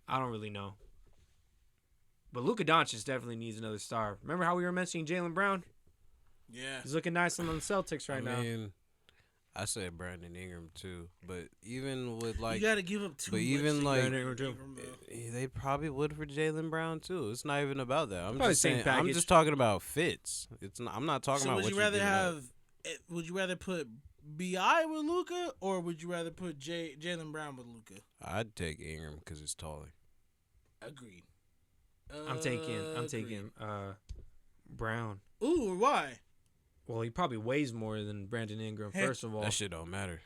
I don't really know. But Luka Doncic definitely needs another star. Remember how we were mentioning Jaylen Brown? Yeah. He's looking nice on the Celtics right now. I said Brandon Ingram too, but even with you gotta give up too but much. even like Ingram, they probably would for Jaylen Brown too. It's not even about that. I'm Probably just same saying. package. I'm just talking about fits. It's not. I'm not talking so about. would what you rather giving up. Would you rather put Bi with Luka, or would you rather put Jaylen Brown with Luka? I'd take Ingram because it's taller. Agreed. I'm taking Brown. Ooh, why? Well, he probably weighs more than Brandon Ingram, first of all. That shit don't matter.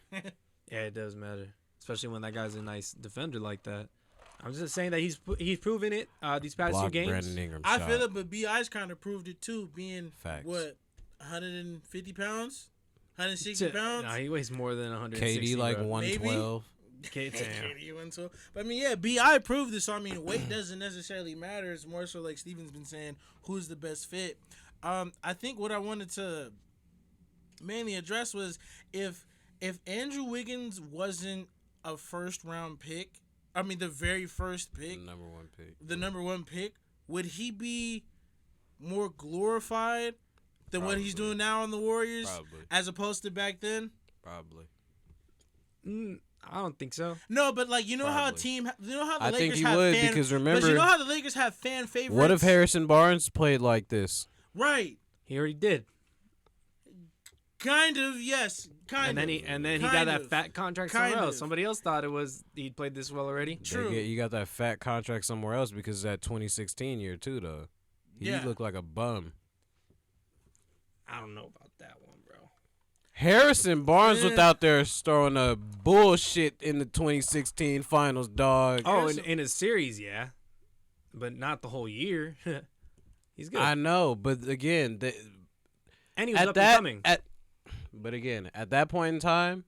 Yeah, it does matter, especially when that guy's a nice defender like that. I'm just saying that he's proven it these past Block two games. Brandon Ingram I shot. feel it, but Bi's kind of proved it too, being Facts. what 150 pounds, 160 pounds. Nah, he weighs more than 160. KD like bro. 112. Damn. KD 112. But I mean, yeah, Bi proved this. So I mean, weight doesn't necessarily matter. It's more so like Steven's been saying, who's the best fit. I think what I wanted to mainly address was if Andrew Wiggins wasn't a first round pick, I mean the very first pick, the number one pick, would he be more glorified than what he's doing now on the Warriors, as opposed to back then? Probably. I don't think so. No, but like how the I Lakers think he have would fan, because remember. but you know how the Lakers have fan favorites. What if Harrison Barnes played like this? Right. He already did. Kind of, yes. And then he got that fat contract somewhere else. Somebody else thought he played this well already. True. You got that fat contract somewhere else because that 2016 year too though. He looked like a bum. I don't know about that one, bro. Harrison Barnes was out there throwing a bullshit in the 2016 finals, dog. Oh, in a series, yeah. But not the whole year. He's good. I know, but again, and he was up and coming. But again, at that point in time,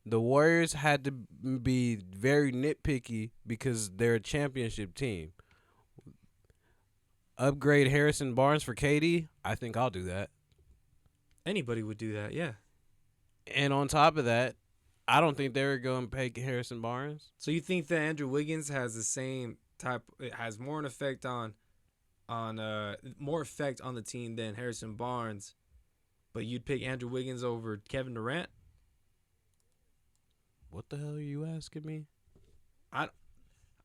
the Warriors had to be very nitpicky because they're a championship team. Upgrade Harrison Barnes for KD, I think I'll do that. Anybody would do that, yeah. And on top of that, I don't think they were going to pay Harrison Barnes. So you think that Andrew Wiggins has the same type? It has more an effect on more effect on the team than Harrison Barnes, but you'd pick Andrew Wiggins over Kevin Durant? What the hell are you asking me? I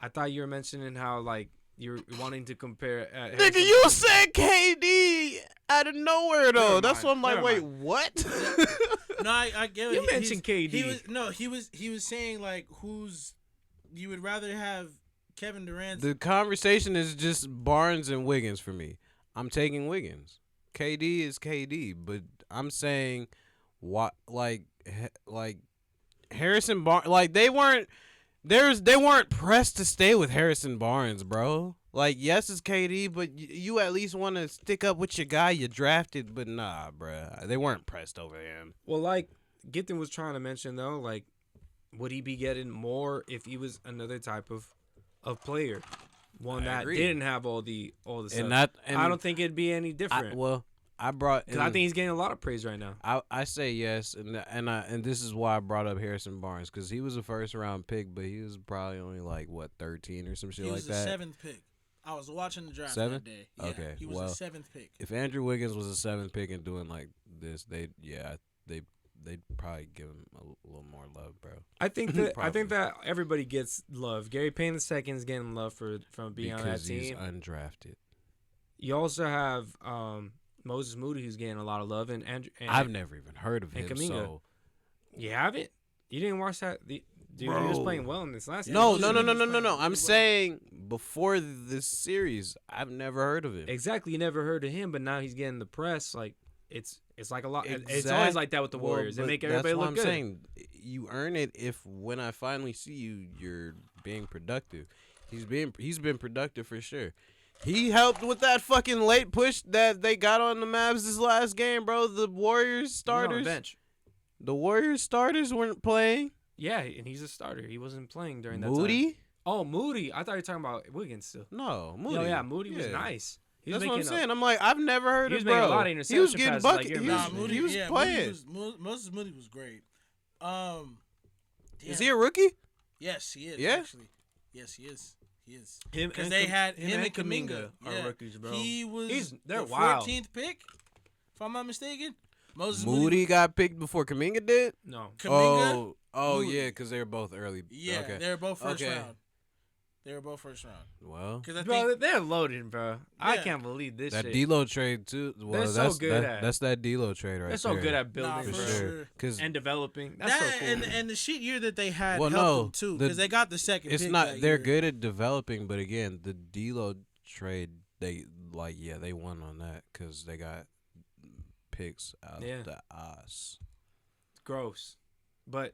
thought you were mentioning how like you're wanting to compare. Nigga, you said KD out of nowhere though. That's why I'm like, wait, what? No, I get it. You mentioned KD. He was saying like who's you would rather have Kevin Durant. The conversation is just Barnes and Wiggins for me. I'm taking Wiggins. KD is KD, but I'm saying what like Harrison Barnes, like they weren't pressed to stay with Harrison Barnes, bro. Like yes, it's KD, but you at least want to stick up with your guy you drafted, but nah, bro. They weren't pressed over him. Well, like Gittin was trying to mention though, like would he be getting more if he was another type of player, one that didn't have all the stuff. And I don't think it'd be any different. I brought. Because I think he's getting a lot of praise right now. I say yes, and this is why I brought up Harrison Barnes, because he was a first round pick, but he was probably only like 13 or some shit like that. He was the 7th pick. I was watching the draft 7th? that day. Yeah, Okay, he was the 7th pick. If Andrew Wiggins was a 7th pick and doing like this, they'd probably give him a little more love, bro. I think that everybody gets love. Gary Payne II is getting love from being on that team. Because he's undrafted. You also have Moses Moody, who's getting a lot of love, and I've never even heard of him. Kuminga. So you haven't? You didn't watch that? Dude, he was playing well in this last game. No. I'm saying before this series, I've never heard of him. Exactly, you never heard of him, but now he's getting the press. Like it's like a lot. Exactly. It's always like that with the Warriors. They make everybody look good. That's what I'm saying. You earn it if when I finally see you, you're being productive. He's been productive for sure. He helped with that fucking late push that they got on the Mavs this last game, bro. The Warriors starters. He's on the bench. The Warriors starters weren't playing. Yeah, and he's a starter. He wasn't playing during that Moody? time. Oh, Moody. I thought you were talking about Wiggins still. No, Moody. Oh, yeah, Moody was nice. That's what I'm saying. I'm like, I've never heard of bro. He was making a lot of interception He was getting passes, buckets. like, he was playing. Moses Moody was great. Is he a rookie? Yes, he is. Yeah? Actually. Yes, he is. He is. Because they had him and Kuminga Kuminga are rookies, bro. He was They're the wild. 14th pick, if I'm not mistaken. Moses Moody got picked before Kuminga did? No. Kuminga, Oh yeah, because they were both early. yeah, okay. they were both first Okay. round. They were both first round. Well, Because I Bro, think they're loaded, bro. I Yeah. can't believe this that shit. D'Lo trade too. Well, They're so that's good at- that's that D'Lo trade right They're so there. good at building, Nah, for for bro. sure. Because And developing. That's that so cool. and the shit year that they had Well, helped no, them too. the- Because they got the second it's pick not. that They're year. good at developing, but again, the D'Lo trade, they won on that because they got picks out the ass. Gross. But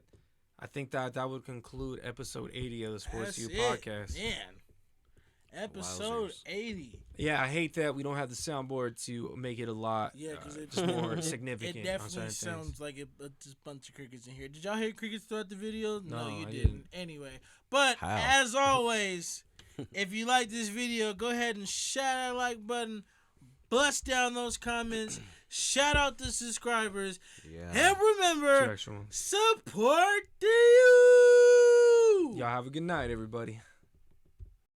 I think that would conclude episode 80 of the Sports That's U it, podcast. Man. Episode Wowzers. 80. Yeah, I hate that we don't have the soundboard to make it a lot Yeah, because it's just more significant. It on definitely certain sounds things. like just a bunch of crickets in here. Did y'all hear crickets throughout the video? No, you I didn't. didn't. Anyway, but How? as always, if you like this video, go ahead and shout that like button, bust down those comments, shout out the subscribers, Yeah. and Two remember, extra ones. support the you. Y'all have a good night, everybody.